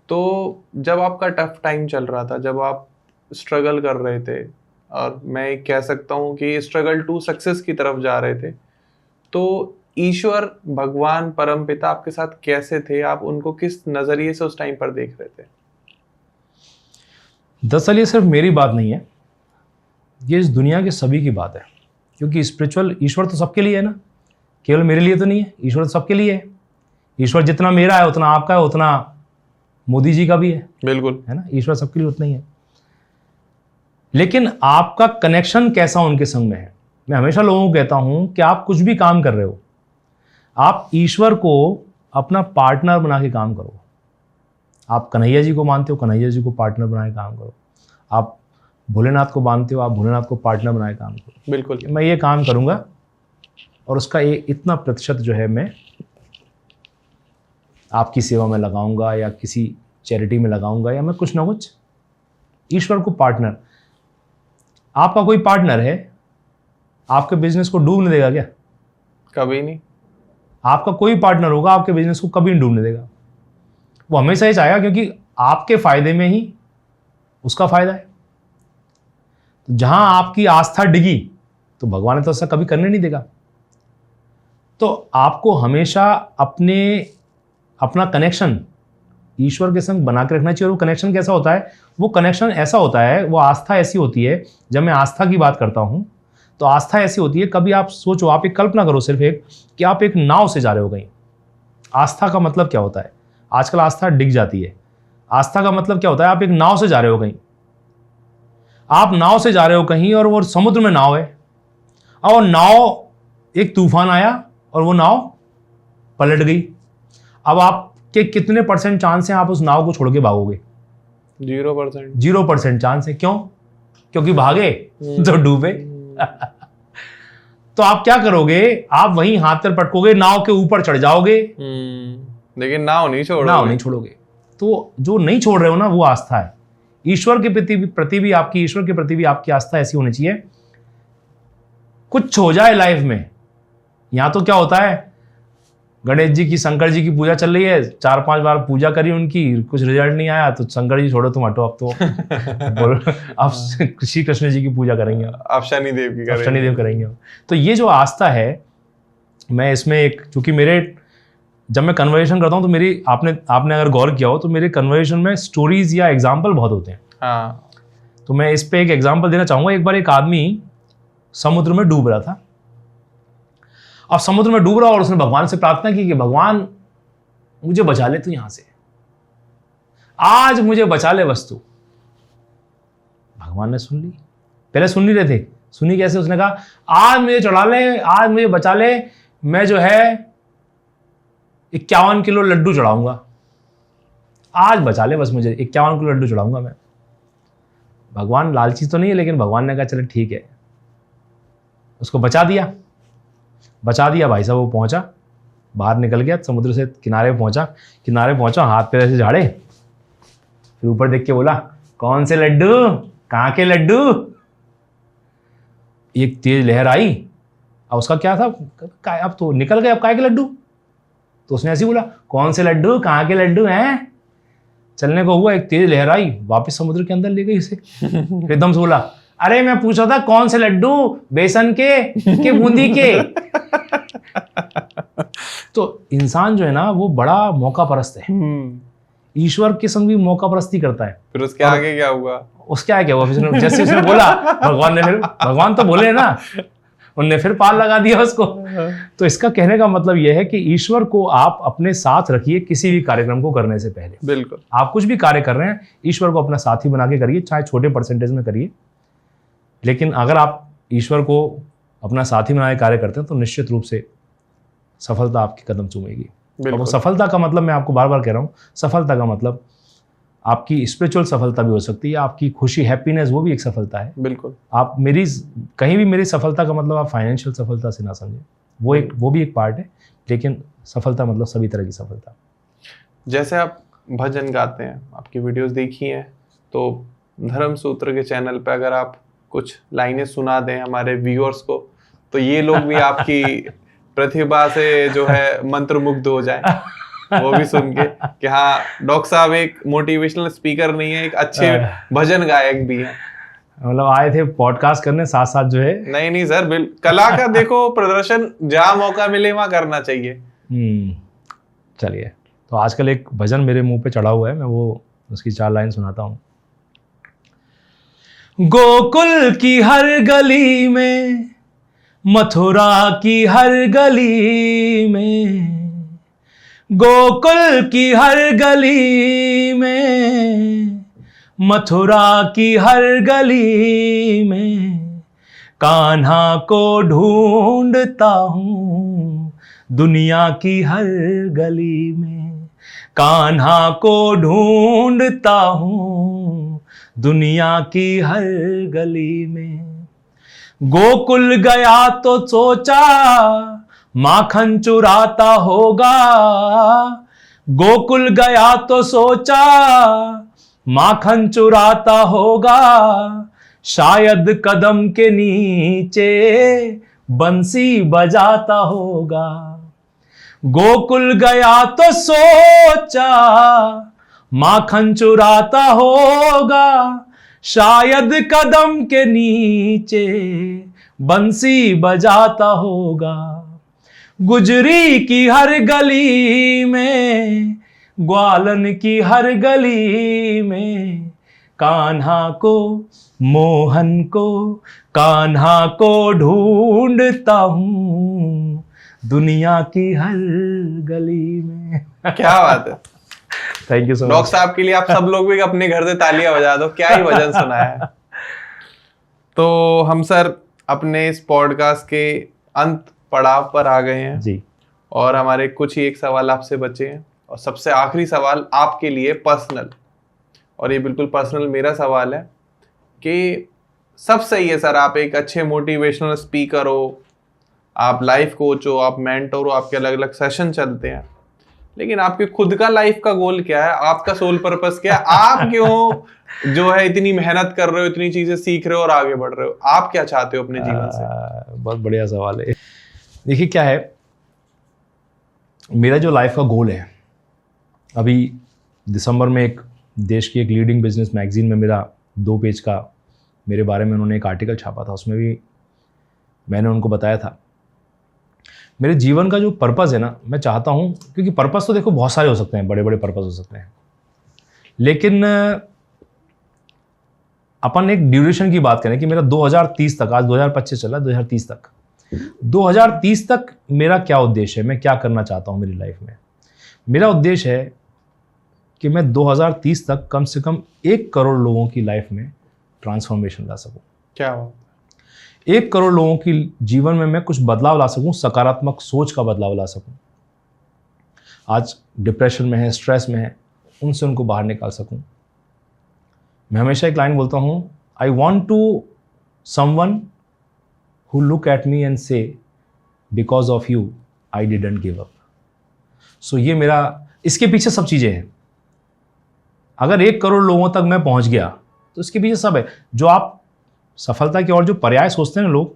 तो जब आपका टफ टाइम चल रहा था, जब आप स्ट्रगल कर रहे थे, और मैं कह सकता हूँ कि स्ट्रगल टू सक्सेस की तरफ जा रहे थे, तो ईश्वर, भगवान, परमपिता आपके साथ कैसे थे? आप उनको किस नज़रिए से उस टाइम पर देख रहे थे?
दरअसल ये सिर्फ मेरी बात नहीं है, ये इस दुनिया के सभी की बात है। क्योंकि स्पिरिचुअल ईश्वर तो सबके लिए है ना, केवल मेरे लिए तो नहीं है, ईश्वर तो सबके लिए है। ईश्वर जितना मेरा है उतना आपका है, उतना मोदी जी का भी है,
बिल्कुल,
है ना। ईश्वर सबके लिए उतना ही है, लेकिन आपका कनेक्शन कैसा उनके संग में है। मैं हमेशा लोगों को कहता हूं कि आप कुछ भी काम कर रहे हो, आप ईश्वर को अपना पार्टनर बना के काम करो। आप कन्हैया जी को मानते हो, कन्हैया जी को पार्टनर बना के काम करो। आप भोलेनाथ को मानते हो, आप भोलेनाथ को पार्टनर बना के काम करो।
बिल्कुल।
मैं ये काम करूँगा और उसका इतना प्रतिशत जो है मैं आपकी सेवा में लगाऊंगा या किसी चैरिटी में लगाऊंगा, या मैं कुछ ना कुछ ईश्वर को पार्टनर। आपका कोई पार्टनर है, आपके बिजनेस को डूबने देगा क्या?
कभी नहीं।
आपका कोई पार्टनर होगा, आपके बिजनेस को कभी नहीं डूबने देगा। वो हमेशा ही चाहेगा, क्योंकि आपके फायदे में ही उसका फायदा है। तो जहां आपकी आस्था डिगी तो भगवान ने तो ऐसा कभी करने नहीं देगा। तो आपको हमेशा अपना कनेक्शन ईश्वर के संग बना के रखना चाहिए। और वो कनेक्शन कैसा होता है? वो कनेक्शन ऐसा होता है, वो आस्था ऐसी होती है। जब मैं आस्था की बात करता हूं तो आस्था ऐसी होती है, कभी आप सोचो, आप एक कल्पना करो सिर्फ एक, कि आप एक नाव से जा रहे हो कहीं। आस्था का मतलब क्या होता है? आजकल आस्था डिग जाती है। आस्था का मतलब क्या होता है? आप एक नाव से जा रहे हो कहीं। आप नाव से जा रहे हो कहीं और वो समुद्र में नाव है, और नाव, एक तूफान आया और वो नाव पलट गई। अब आपके कितने % चांस हैं आप उस नाव को छोड़ के भागोगे?
0%।
0% चांस है। क्यों? क्योंकि भागे तो डूबे। तो आप क्या करोगे? आप वहीं हाथ पर पटकोगे, नाव के ऊपर चढ़ जाओगे,
लेकिन नाव नहीं छोड़ोगे।
तो जो नहीं छोड़ रहे हो ना, वो आस्था है। ईश्वर के प्रति भी आपकी आस्था ऐसी होनी चाहिए, कुछ हो जाए लाइफ में। यहां तो क्या होता है, गणेश जी की, शंकर जी की पूजा चल रही है, 4-5 बार पूजा करी उनकी, कुछ रिजल्ट नहीं आया, तो शंकर जी छोड़ो, तुम हटो, अब तो आप श्री कृष्ण जी की पूजा करेंगे,
आप शनिदेव
करेंगे। तो ये जो आस्था है, मैं इसमें एक, चूंकि जब मैं कन्वर्सेशन करता हूँ तो मेरी, आपने अगर गौर किया हो तो मेरे कन्वर्सेशन में स्टोरीज या एग्जाम्पल बहुत होते हैं।
हाँ।
तो मैं इस पे एक एग्जाम्पल देना चाहूंगा। एक बार एक आदमी समुद्र में डूब रहा था। अब समुद्र में डूब रहा और उसने भगवान से प्रार्थना की कि भगवान मुझे बचा ले तू, यहां से आज मुझे बचा ले बस तू। भगवान ने सुन ली। पहले सुन नहीं रहे थे, सुनी कैसे? उसने कहा आज मुझे चढ़ा ले, आज मुझे बचा ले, मैं जो है 51 किलो लड्डू चढ़ाऊंगा, आज बचा ले बस मुझे, 51 किलो लड्डू चढ़ाऊंगा मैं। भगवान लालची तो नहीं है, लेकिन भगवान ने कहा चलो ठीक है, उसको बचा दिया। भाई साहब वो पहुंचा, बाहर निकल गया, समुद्र से किनारे पहुंचा, हाथ पैर ऐसे झाड़े, फिर ऊपर देख के बोला कौन से लड्डू, कहाँ के लड्डू? एक तेज लहर आई। अब उसका क्या था, अब तो निकल गए, अब काय के लड्डू? तो उसने ऐसे ही बोला कौन से लड्डू, कहाँ के लड्डू हैं? चलने को हुआ, एक तेज लहर आई, वापस समुद्र के अंदर ले गई इसे। फिर एकदम से बोला अरे मैं पूछा था कौन से लड्डू, बेसन के बूंदी के? तो इंसान जो है ना, वो बड़ा मौका परस्त है। ईश्वर के संग भी मौका परस्ती करता है।
फिर उसके आगे क्या हुआ?
जैसे उसने बोला, भगवान तो बोले ना, उनने फिर पाल लगा दिया उसको। तो इसका कहने का मतलब यह है कि ईश्वर को आप अपने साथ रखिए किसी भी कार्यक्रम को करने से पहले।
बिल्कुल।
आप कुछ भी कार्य कर रहे हैं, ईश्वर को अपना साथी बना के करिए, चाहे छोटे % में करिए, लेकिन अगर आप ईश्वर को अपना साथी बना के कार्य करते हैं तो निश्चित रूप से सफलता आपकी कदम चूमेगी। और वो सफलता का मतलब, मैं आपको बार बार कह रहा हूँ, सफलता का मतलब आपकी स्पिरिचुअल सफलता भी हो सकती है, आपकी खुशी, हैप्पीनेस, वो भी एक सफलता है।
बिल्कुल।
आप कहीं भी मेरी सफलता का मतलब आप फाइनेंशियल सफलता से ना समझें, वो भी एक पार्ट है, लेकिन सफलता मतलब सभी तरह की सफलता।
जैसे आप भजन गाते हैं, आपकी वीडियोस देखी हैं, तो धर्म सूत्र के चैनल पे अगर आप कुछ लाइनें सुना दें हमारे व्यूअर्स को, तो ये लोग भी आपकी प्रतिभा से जो है मंत्रमुग्ध हो जाए, वो भी सुन के कि हाँ डॉक्टर साहब एक मोटिवेशनल स्पीकर नहीं है, एक अच्छे भजन गायक भी हैं।
मतलब आए थे पॉडकास्ट करने, साथ साथ जो है।
नहीं सर, कला का देखो प्रदर्शन जहाँ मौका मिले वहां करना चाहिए।
चलिए, तो आजकल एक भजन मेरे मुंह पे चढ़ा हुआ है, मैं वो उसकी 4 लाइन सुनाता हूँ। गोकुल की हर गली में, मथुरा की हर गली में, गोकुल की हर गली में, मथुरा की हर गली में, कान्हा को ढूंढता हूँ, दुनिया की हर गली में कान्हा को ढूंढता हूँ, दुनिया की हर गली में। गोकुल गया तो सोचा माखन चुराता होगा, गोकुल गया तो सोचा माखन चुराता होगा, शायद कदम के नीचे बंसी बजाता होगा। गोकुल गया तो सोचा माखन चुराता होगा, शायद कदम के नीचे बंसी बजाता होगा। गुजरी की हर गली में, ग्वालन की हर गली में, कान्हा को मोहन को कान्हा को ढूंढता हूँ, दुनिया की हर गली में।
क्या बात है।
Thank you so much.
Doctor साहब के लिए आप सब लोग भी अपने घर से तालियां बजा दो, क्या ही भजन सुनाया है। तो हम सर अपने इस पॉडकास्ट के अंत पड़ाव पर आ गए हैं
जी,
और हमारे कुछ ही एक सवाल आपसे बचे हैं, और सबसे आखिरी सवाल आपके लिए पर्सनल, और ये बिल्कुल पर्सनल मेरा सवाल है कि सब सही है सर, आप एक अच्छे मोटिवेशनल स्पीकर हो, आप लाइफ कोच हो, आप मेंटर हो, आपके अलग अलग सेशन चलते हैं, लेकिन आपके खुद का लाइफ का गोल क्या है, आपका सोल पर्पस क्या है? आप क्यों जो है इतनी मेहनत कर रहे हो, इतनी चीजें सीख रहे हो और आगे बढ़ रहे हो? आप क्या चाहते हो अपने जीवन से?
बहुत बढ़िया सवाल है। देखिए क्या है, मेरा जो लाइफ का गोल है, अभी दिसंबर में एक देश की एक लीडिंग बिजनेस मैगजीन में मेरा 2 पेज का मेरे बारे में उन्होंने एक आर्टिकल छापा था। उसमें भी मैंने उनको बताया था मेरे जीवन का जो पर्पस है ना, मैं चाहता हूँ, क्योंकि पर्पस तो देखो बहुत सारे हो सकते हैं, बड़े बड़े पर्पस हो सकते हैं, लेकिन अपन एक ड्यूरेशन की बात करें कि मेरा 2030 तक, आज 2025 चला, 2030 तक मेरा क्या उद्देश्य है, मैं क्या करना चाहता हूँ मेरी लाइफ में। मेरा उद्देश्य है कि मैं 2030 तक कम से कम 1 करोड़ लोगों की लाइफ में ट्रांसफॉर्मेशन ला सकूं।
क्या बात,
1 करोड़ लोगों की जीवन में मैं कुछ बदलाव ला सकूं, सकारात्मक सोच का बदलाव ला सकूं। आज डिप्रेशन में है, स्ट्रेस में है, उनसे उनको बाहर निकाल सकूं। मैं हमेशा एक लाइन बोलता हूं, I want to someone who look at me and say because of you I didn't give up. So ये मेरा, इसके पीछे सब चीज़ें हैं। अगर 1 करोड़ लोगों तक मैं पहुंच गया तो इसके पीछे सब है। जो आप सफलता की और जो पर्याय सोचते हैं ना लोग,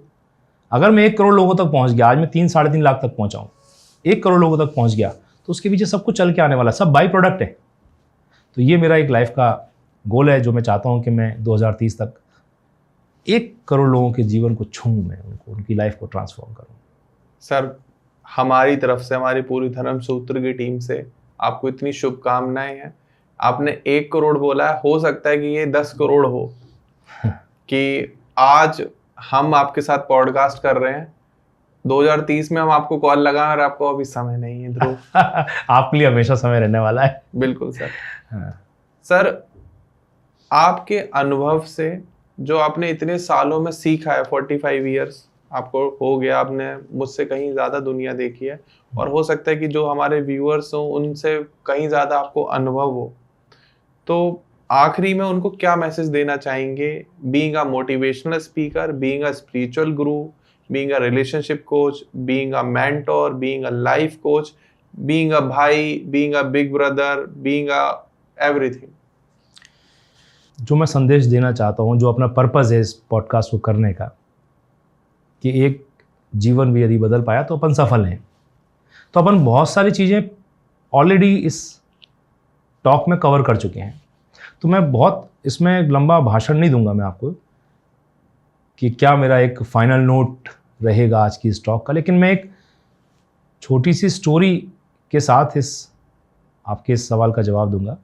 अगर मैं 1 करोड़ लोगों तक पहुंच गया, आज मैं 3-3.5 लाख तक पहुंचा हूं, 1 करोड़ लोगों तक पहुंच गया, तो उसके पीछे सब कुछ चल के आने वाला है, सब बाई प्रोडक्ट है। तो ये मेरा एक लाइफ का गोल है, जो मैं चाहता हूं कि मैं 2030 तक 1 करोड़ लोगों के जीवन को छूऊं, मैं उनको, उनकी लाइफ को ट्रांसफॉर्म करूं।
सर हमारी तरफ से, हमारी पूरी धर्म सूत्र की टीम से आपको इतनी शुभकामनाएं हैं। आपने 1 करोड़ बोला है, हो सकता है कि ये 10 करोड़ हो कि आज हम आपके साथ पॉडकास्ट कर रहे हैं, 2030 में हम आपको कॉल लगाएं और आपको अभी समय नहीं है ध्रुव।
आपके लिए हमेशा समय रहने वाला है।
बिल्कुल सर।
हाँ।
सर आपके अनुभव से जो आपने इतने सालों में सीखा है, 45 ईयर्स आपको हो गया, आपने मुझसे कहीं ज़्यादा दुनिया देखी है, और हो सकता है कि जो हमारे व्यूअर्स हों उनसे कहीं ज़्यादा आपको अनुभव हो, तो आखिरी में उनको क्या मैसेज देना चाहेंगे? Being a motivational speaker, being a spiritual guru, being a relationship coach, being a mentor, being a life coach, being a bhai, being a big brother, being a everything.
जो मैं संदेश देना चाहता हूँ, जो अपना पर्पस है इस पॉडकास्ट को करने का, कि एक जीवन भी यदि बदल पाया तो अपन सफल हैं। तो अपन बहुत सारी चीज़ें ऑलरेडी इस टॉक में कवर कर चुके हैं, तो मैं बहुत इसमें लंबा भाषण नहीं दूंगा मैं आपको कि क्या मेरा एक फाइनल नोट रहेगा आज की इस टॉक का, लेकिन मैं एक छोटी सी स्टोरी के साथ आपके इस सवाल का जवाब दूंगा।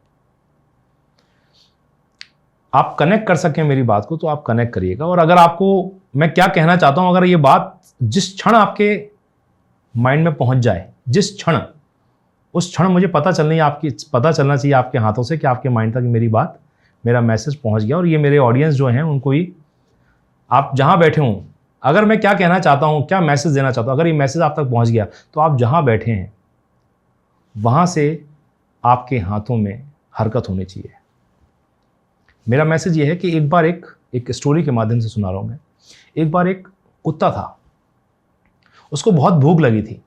आप कनेक्ट कर सकें मेरी बात को तो आप कनेक्ट करिएगा, और अगर आपको मैं क्या कहना चाहता हूं, अगर ये बात जिस क्षण आपके माइंड में पहुंच जाए, जिस क्षण, उस क्षण मुझे पता चलना चाहिए आपके हाथों से कि आपके माइंड तक मेरी बात, मेरा मैसेज पहुंच गया। और ये मेरे ऑडियंस जो हैं उनको ही, आप जहां बैठे हों, अगर मैं क्या कहना चाहता हूँ, क्या मैसेज देना चाहता हूँ, अगर ये मैसेज आप तक पहुँच गया तो आप जहाँ बैठे हैं वहाँ से आपके हाथों में हरकत होनी चाहिए। मेरा मैसेज ये है कि एक बार एक स्टोरी के माध्यम से सुना रहा हूँ मैं। एक बार एक कुत्ता था, उसको बहुत भूख लगी थी।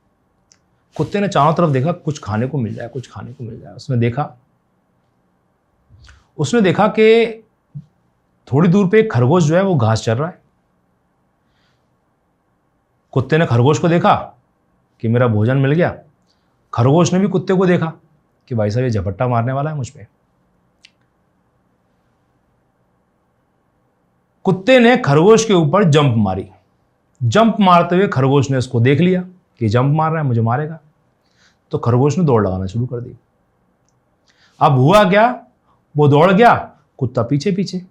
कुत्ते ने चारों तरफ देखा, कुछ खाने को मिल जाए, कुछ खाने को मिल जाए। उसने देखा कि थोड़ी दूर पे एक खरगोश जो है वो घास चर रहा है। कुत्ते ने खरगोश को देखा कि मेरा भोजन मिल गया। खरगोश ने भी कुत्ते को देखा कि भाई साहब ये झपट्टा मारने वाला है मुझ पे। कुत्ते ने खरगोश के ऊपर जंप मारी। जंप मारते हुए खरगोश ने उसको देख लिया कि जंप मार रहा है, मुझे मारेगा। तो खरगोश ने दौड़ लगाना शुरू कर दी। अब हुआ क्या, वो दौड़ गया, कुत्ता पीछे पीछे,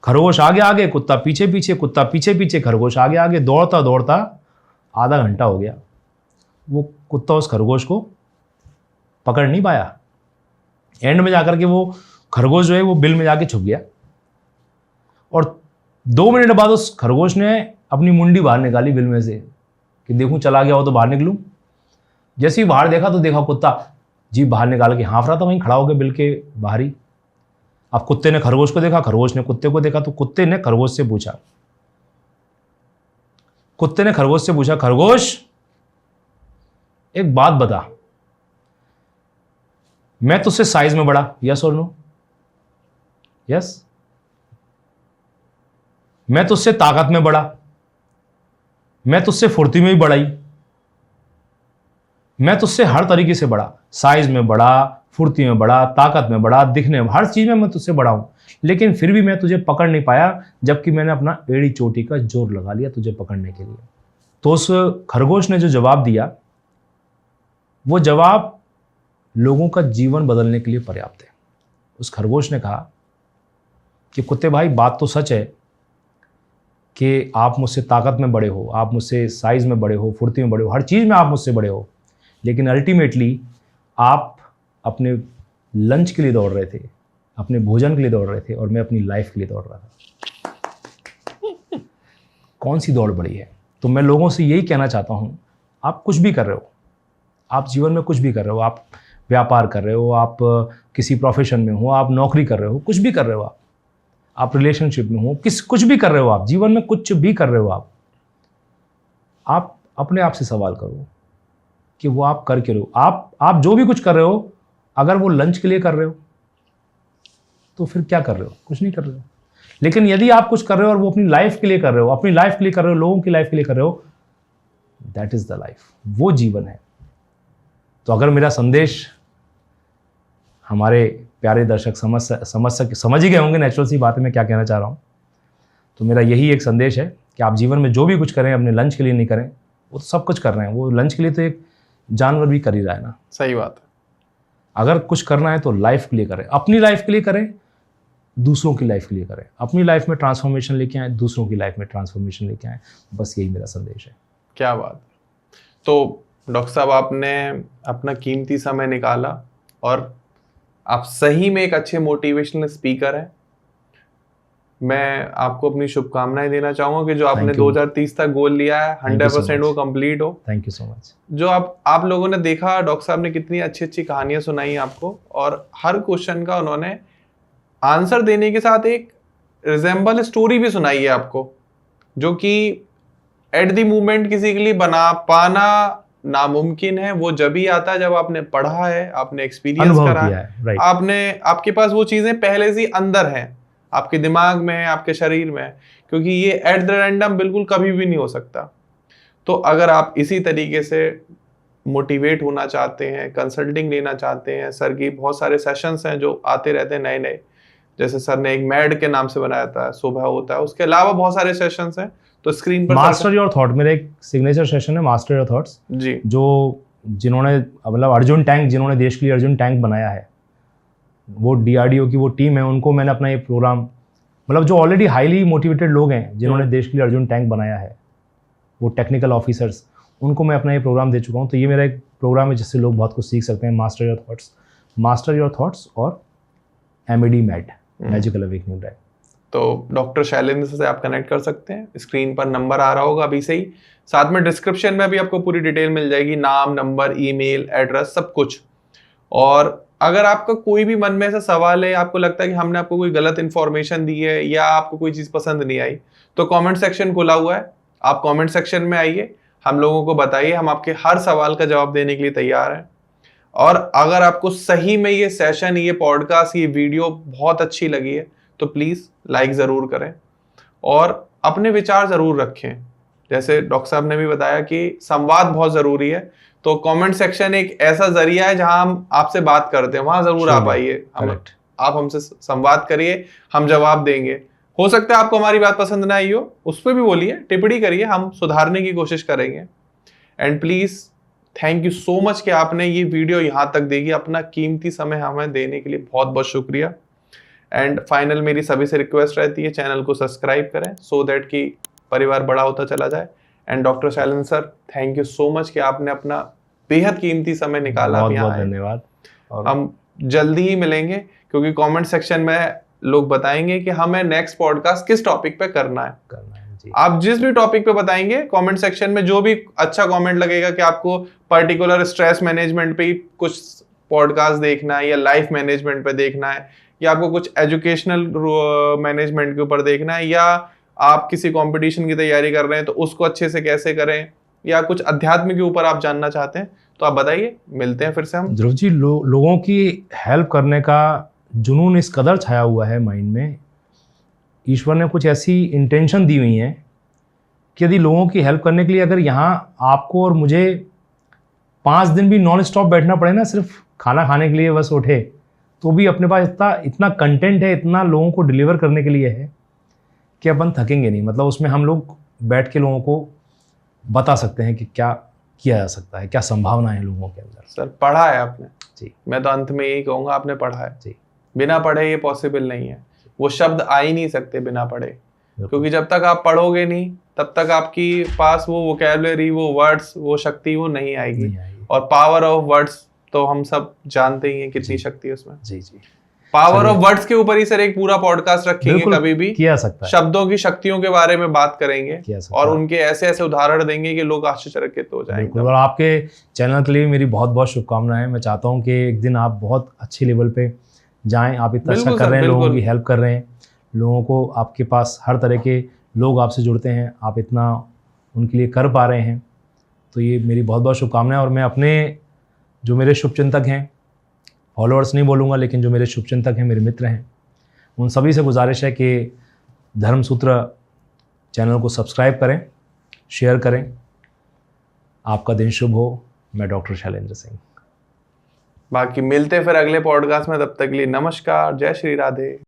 खरगोश आगे आगे, कुत्ता पीछे पीछे, कुत्ता पीछे पीछे, खरगोश आगे आगे। दौड़ता दौड़ता आधा घंटा हो गया। वो कुत्ता उस खरगोश को पकड़ नहीं पाया। एंड में जाकर के वो खरगोश जो है वो बिल में जाके छुप गया। और 2 मिनट बाद उस खरगोश ने अपनी मुंडी बाहर निकाली बिल में से कि देखूं चला गया हो तो बाहर निकलूं। जैसे ही बाहर देखा तो देखा कुत्ता जीभ बाहर निकाल के हाँफ रहा था वहीं खड़ा हो गया बिल के बाहर ही। अब कुत्ते ने खरगोश को देखा, खरगोश ने कुत्ते को देखा। तो कुत्ते ने खरगोश से पूछा, खरगोश एक बात बता, मैं तुझसे साइज में बड़ा, यस और नो? यस। मैं तुझसे ताकत में बड़ा, मैं तुझसे फुर्ती में भी बड़ाई, मैं तुझसे हर तरीके से बड़ा, साइज में बड़ा, फुर्ती में बड़ा, ताकत में बड़ा, दिखने में, हर चीज में मैं तुझसे बड़ा हूं। लेकिन फिर भी मैं तुझे पकड़ नहीं पाया, जबकि मैंने अपना एड़ी चोटी का जोर लगा लिया तुझे पकड़ने के लिए। तो उस खरगोश ने जो जवाब दिया, वो जवाब लोगों का जीवन बदलने के लिए पर्याप्त है। उस खरगोश ने कहा कि कुत्ते भाई, बात तो सच है कि आप मुझसे ताकत में बड़े हो, आप मुझसे साइज में बड़े हो, फुर्ती में बड़े हो, हर चीज़ में आप मुझसे बड़े हो, लेकिन अल्टीमेटली आप अपने लंच के लिए दौड़ रहे थे, अपने भोजन के लिए दौड़ रहे थे, और मैं अपनी लाइफ के लिए दौड़ रहा था। कौन सी दौड़ बड़ी है? तो मैं लोगों से यही कहना चाहता हूँ, आप कुछ भी कर रहे हो, आप जीवन में कुछ भी कर रहे हो, आप व्यापार कर रहे हो, आप किसी प्रोफेशन में हो, आप नौकरी कर रहे हो, कुछ भी कर रहे हो, आप रिलेशनशिप में हो, कुछ भी कर रहे हो, आप जीवन में कुछ भी कर रहे हो, आप अपने आप से सवाल करो कि वो आप कर के रहो। आप जो भी कुछ कर रहे हो, अगर वो लंच के लिए कर रहे हो तो फिर क्या कर रहे हो? कुछ नहीं कर रहे हो। लेकिन यदि आप कुछ कर रहे हो और वो अपनी लाइफ के लिए कर रहे हो, अपनी लाइफ के लिए कर रहे हो, लोगों की लाइफ के लिए कर रहे हो, दैट इज द लाइफ, वो जीवन है। तो अगर मेरा संदेश हमारे प्यारे दर्शक समझ ही गए होंगे, नेचुरल सी बात है मैं क्या कहना चाह रहा हूँ, तो मेरा यही एक संदेश है कि आप जीवन में जो भी कुछ करें, अपने लंच के लिए नहीं करें। वो तो सब कुछ कर रहे हैं, वो लंच के लिए तो एक जानवर भी कर ही रहा है ना।
सही बात है।
अगर कुछ करना है तो लाइफ के लिए करें, अपनी लाइफ के लिए करें, दूसरों की लाइफ के लिए करें, अपनी लाइफ में ट्रांसफॉर्मेशन लेके आए, दूसरों की लाइफ में ट्रांसफॉर्मेशन लेके आए। बस यही मेरा संदेश है।
क्या बात। तो डॉक्टर साहब, आपने अपना कीमती समय निकाला और आप सही में एक अच्छे मोटिवेशनल स्पीकर हैं। मैं आपको अपनी शुभकामनाएं देना चाहूंगा कि जो आपने 2030 तक गोल लिया है 100% वो कंप्लीट हो।
Thank you so much.
जो आप लोगों ने देखा, डॉक्टर साहब ने कितनी अच्छी अच्छी कहानियां सुनाई आपको, और हर क्वेश्चन का उन्होंने आंसर देने के साथ एक रिजेंबल स्टोरी भी सुनाई है आपको, जो कि एट द मोमेंट किसी के लिए बना पाना नामुमकिन है। वो जब ही आता है जब आपने पढ़ा है, आपने एक्सपीरियंस करा है, आपके पास वो चीजें पहले से अंदर हैं, आपके दिमाग में है, आपके शरीर में है, क्योंकि ये एट द रैंडम बिल्कुल कभी भी नहीं हो सकता। तो अगर आप इसी तरीके से मोटिवेट होना चाहते हैं, कंसल्टिंग लेना चाहते हैं, सर की बहुत सारे सेशंस हैं जो आते रहते हैं नए नए, जैसे सर ने एक मैड के नाम से बनाया था, सुबह होता है, उसके अलावा बहुत सारे सेशंस हैं। तो स्क्रीन पर
मास्टर योर थॉट, मेरा एक सिग्नेचर सेशन है मास्टर योर थॉट्स जी, जो जिन्होंने मतलब अर्जुन टैंक, जिन्होंने देश के लिए अर्जुन टैंक बनाया है, वो DRDO की वो टीम है, उनको मैंने अपना ये प्रोग्राम, मतलब जो ऑलरेडी हाईली मोटिवेटेड लोग हैं जिन्होंने देश के लिए अर्जुन टैंक बनाया है, वो टेक्निकल ऑफिसर्स, उनको मैं अपना ये प्रोग्राम दे चुका हूँ। तो ये मेरा एक प्रोग्राम है जिससे लोग बहुत कुछ सीख सकते हैं। मास्टर योर थॉट्स और MED मैजिकल अवेकनिंग ड्राइव।
तो डॉक्टर शैलेंद्र से आप कनेक्ट कर सकते हैं, स्क्रीन पर नंबर आ रहा होगा अभी से ही, साथ में डिस्क्रिप्शन में भी आपको पूरी डिटेल मिल जाएगी, नाम, नंबर, ईमेल, एड्रेस, सब कुछ। और अगर आपका कोई भी मन में ऐसा सवाल है, आपको लगता है कि हमने आपको कोई गलत इन्फॉर्मेशन दी है या आपको कोई चीज़ पसंद नहीं आई, तो कमेंट सेक्शन खुला हुआ है, आप कमेंट सेक्शन में आइए, हम लोगों को बताइए, हम आपके हर सवाल का जवाब देने के लिए तैयार हैं। और अगर आपको सही में ये सेशन, ये पॉडकास्ट, ये वीडियो बहुत अच्छी लगी है तो प्लीज़ लाइक ज़रूर करें और अपने विचार ज़रूर रखें। जैसे डॉक्टर साहब ने भी बताया कि संवाद बहुत ज़रूरी है, तो कमेंट सेक्शन एक ऐसा जरिया है जहां हम आपसे बात करते हैं, वहां ज़रूर आप आइए, आप हमसे संवाद करिए, हम जवाब देंगे। हो सकता है आपको हमारी बात पसंद ना आई हो, उस पर भी बोलिए, टिप्पणी करिए, हम सुधारने की कोशिश करेंगे। And please thank you so much कि आपने ये वीडियो यहाँ तक देखी, अपना कीमती समय हमें देने के लिए बहुत बहुत शुक्रिया। एंड फाइनल मेरी सभी से रिक्वेस्ट रहती है, चैनल को सब्सक्राइब करें सो दैट कि परिवार बड़ा होता चला जाए। And doctor Shailendra sir, thank you so much कि आपने अपना बेहद कीमती समय निकाला।
बहुत बहुत धन्यवाद।
और हम जल्दी ही मिलेंगे, क्योंकि कमेंट सेक्शन में लोग बताएंगे कि हमें नेक्स्ट पॉडकास्ट किस टॉपिक पे करना है जी। आप जिस भी टॉपिक पे बताएंगे कमेंट सेक्शन में, जो भी अच्छा कमेंट लगेगा कि आपको पर्टिकुलर स्ट्रेस मैनेजमेंट पे कुछ पॉडकास्ट देखना है या लाइफ मैनेजमेंट पे देखना है या आपको कुछ एजुकेशनल मैनेजमेंट के ऊपर देखना है या आप किसी कंपटीशन की तैयारी कर रहे हैं तो उसको अच्छे से कैसे करें या कुछ अध्यात्म के ऊपर आप जानना चाहते हैं तो आप बताइए, मिलते हैं फिर से हम।
ध्रुव जी, लोगों की हेल्प करने का जुनून इस कदर छाया हुआ है माइंड में, ईश्वर ने कुछ ऐसी इंटेंशन दी हुई है कि यदि लोगों की हेल्प करने के लिए अगर यहाँ आपको और मुझे 5 दिन भी नॉन स्टॉप बैठना पड़े ना, सिर्फ खाना खाने के लिए बस उठे, तो भी अपने पास इतना कंटेंट है, इतना लोगों को डिलीवर करने के लिए है कि अपन थकेंगे नहीं। मतलब उसमें हम लोग बैठ के लोगों को बता सकते हैं कि क्या किया जा सकता है, क्या संभावना है लोगों के अंदर।
सर, पढ़ा है आपने
जी,
मैं तो अंत में यही कहूँगा, आपने पढ़ा है
जी।
बिना पढ़े ये पॉसिबल नहीं है, वो शब्द आ ही नहीं सकते बिना पढ़े, क्योंकि जब तक आप पढ़ोगे नहीं तब तक आपकी पास वो वोकैबुलरी, वो वर्ड्स, वो शक्ति वो नहीं आएगी। और पावर ऑफ वर्ड्स तो हम सब जानते ही हैं कितनी शक्ति है उसमें।
जी जी।
पावर ऑफ वर्ड्स के ऊपर ही सर एक पूरा पॉडकास्ट रखेंगे, कभी भी
किया सकता है।
शब्दों की शक्तियों के बारे में बात करेंगे और उनके ऐसे ऐसे उदाहरण देंगे कि लोग आश्चर्यचकित हो जाएंगे।
और आपके चैनल के लिए मेरी बहुत बहुत शुभकामनाएं। मैं चाहता हूं कि एक दिन आप बहुत अच्छे लेवल पे जाएं। आप इतना अच्छा कर रहे हैं, लोगों की हेल्प कर रहे हैं, लोगों को आपके पास हर तरह के लोग आपसे जुड़ते हैं, आप इतना उनके लिए कर पा रहे हैं, तो ये मेरी बहुत बहुत शुभकामनाएं। और मैं अपने जो मेरे शुभचिंतक हैं, फॉलोअर्स नहीं बोलूँगा, लेकिन जो मेरे शुभचिंतक हैं, मेरे मित्र हैं, उन सभी से गुजारिश है कि धर्मसूत्र चैनल को सब्सक्राइब करें, शेयर करें। आपका दिन शुभ हो। मैं डॉक्टर शैलेंद्र सिंह।
बाकी मिलते फिर अगले पॉडकास्ट में, तब तक के लिए नमस्कार, जय श्री राधे।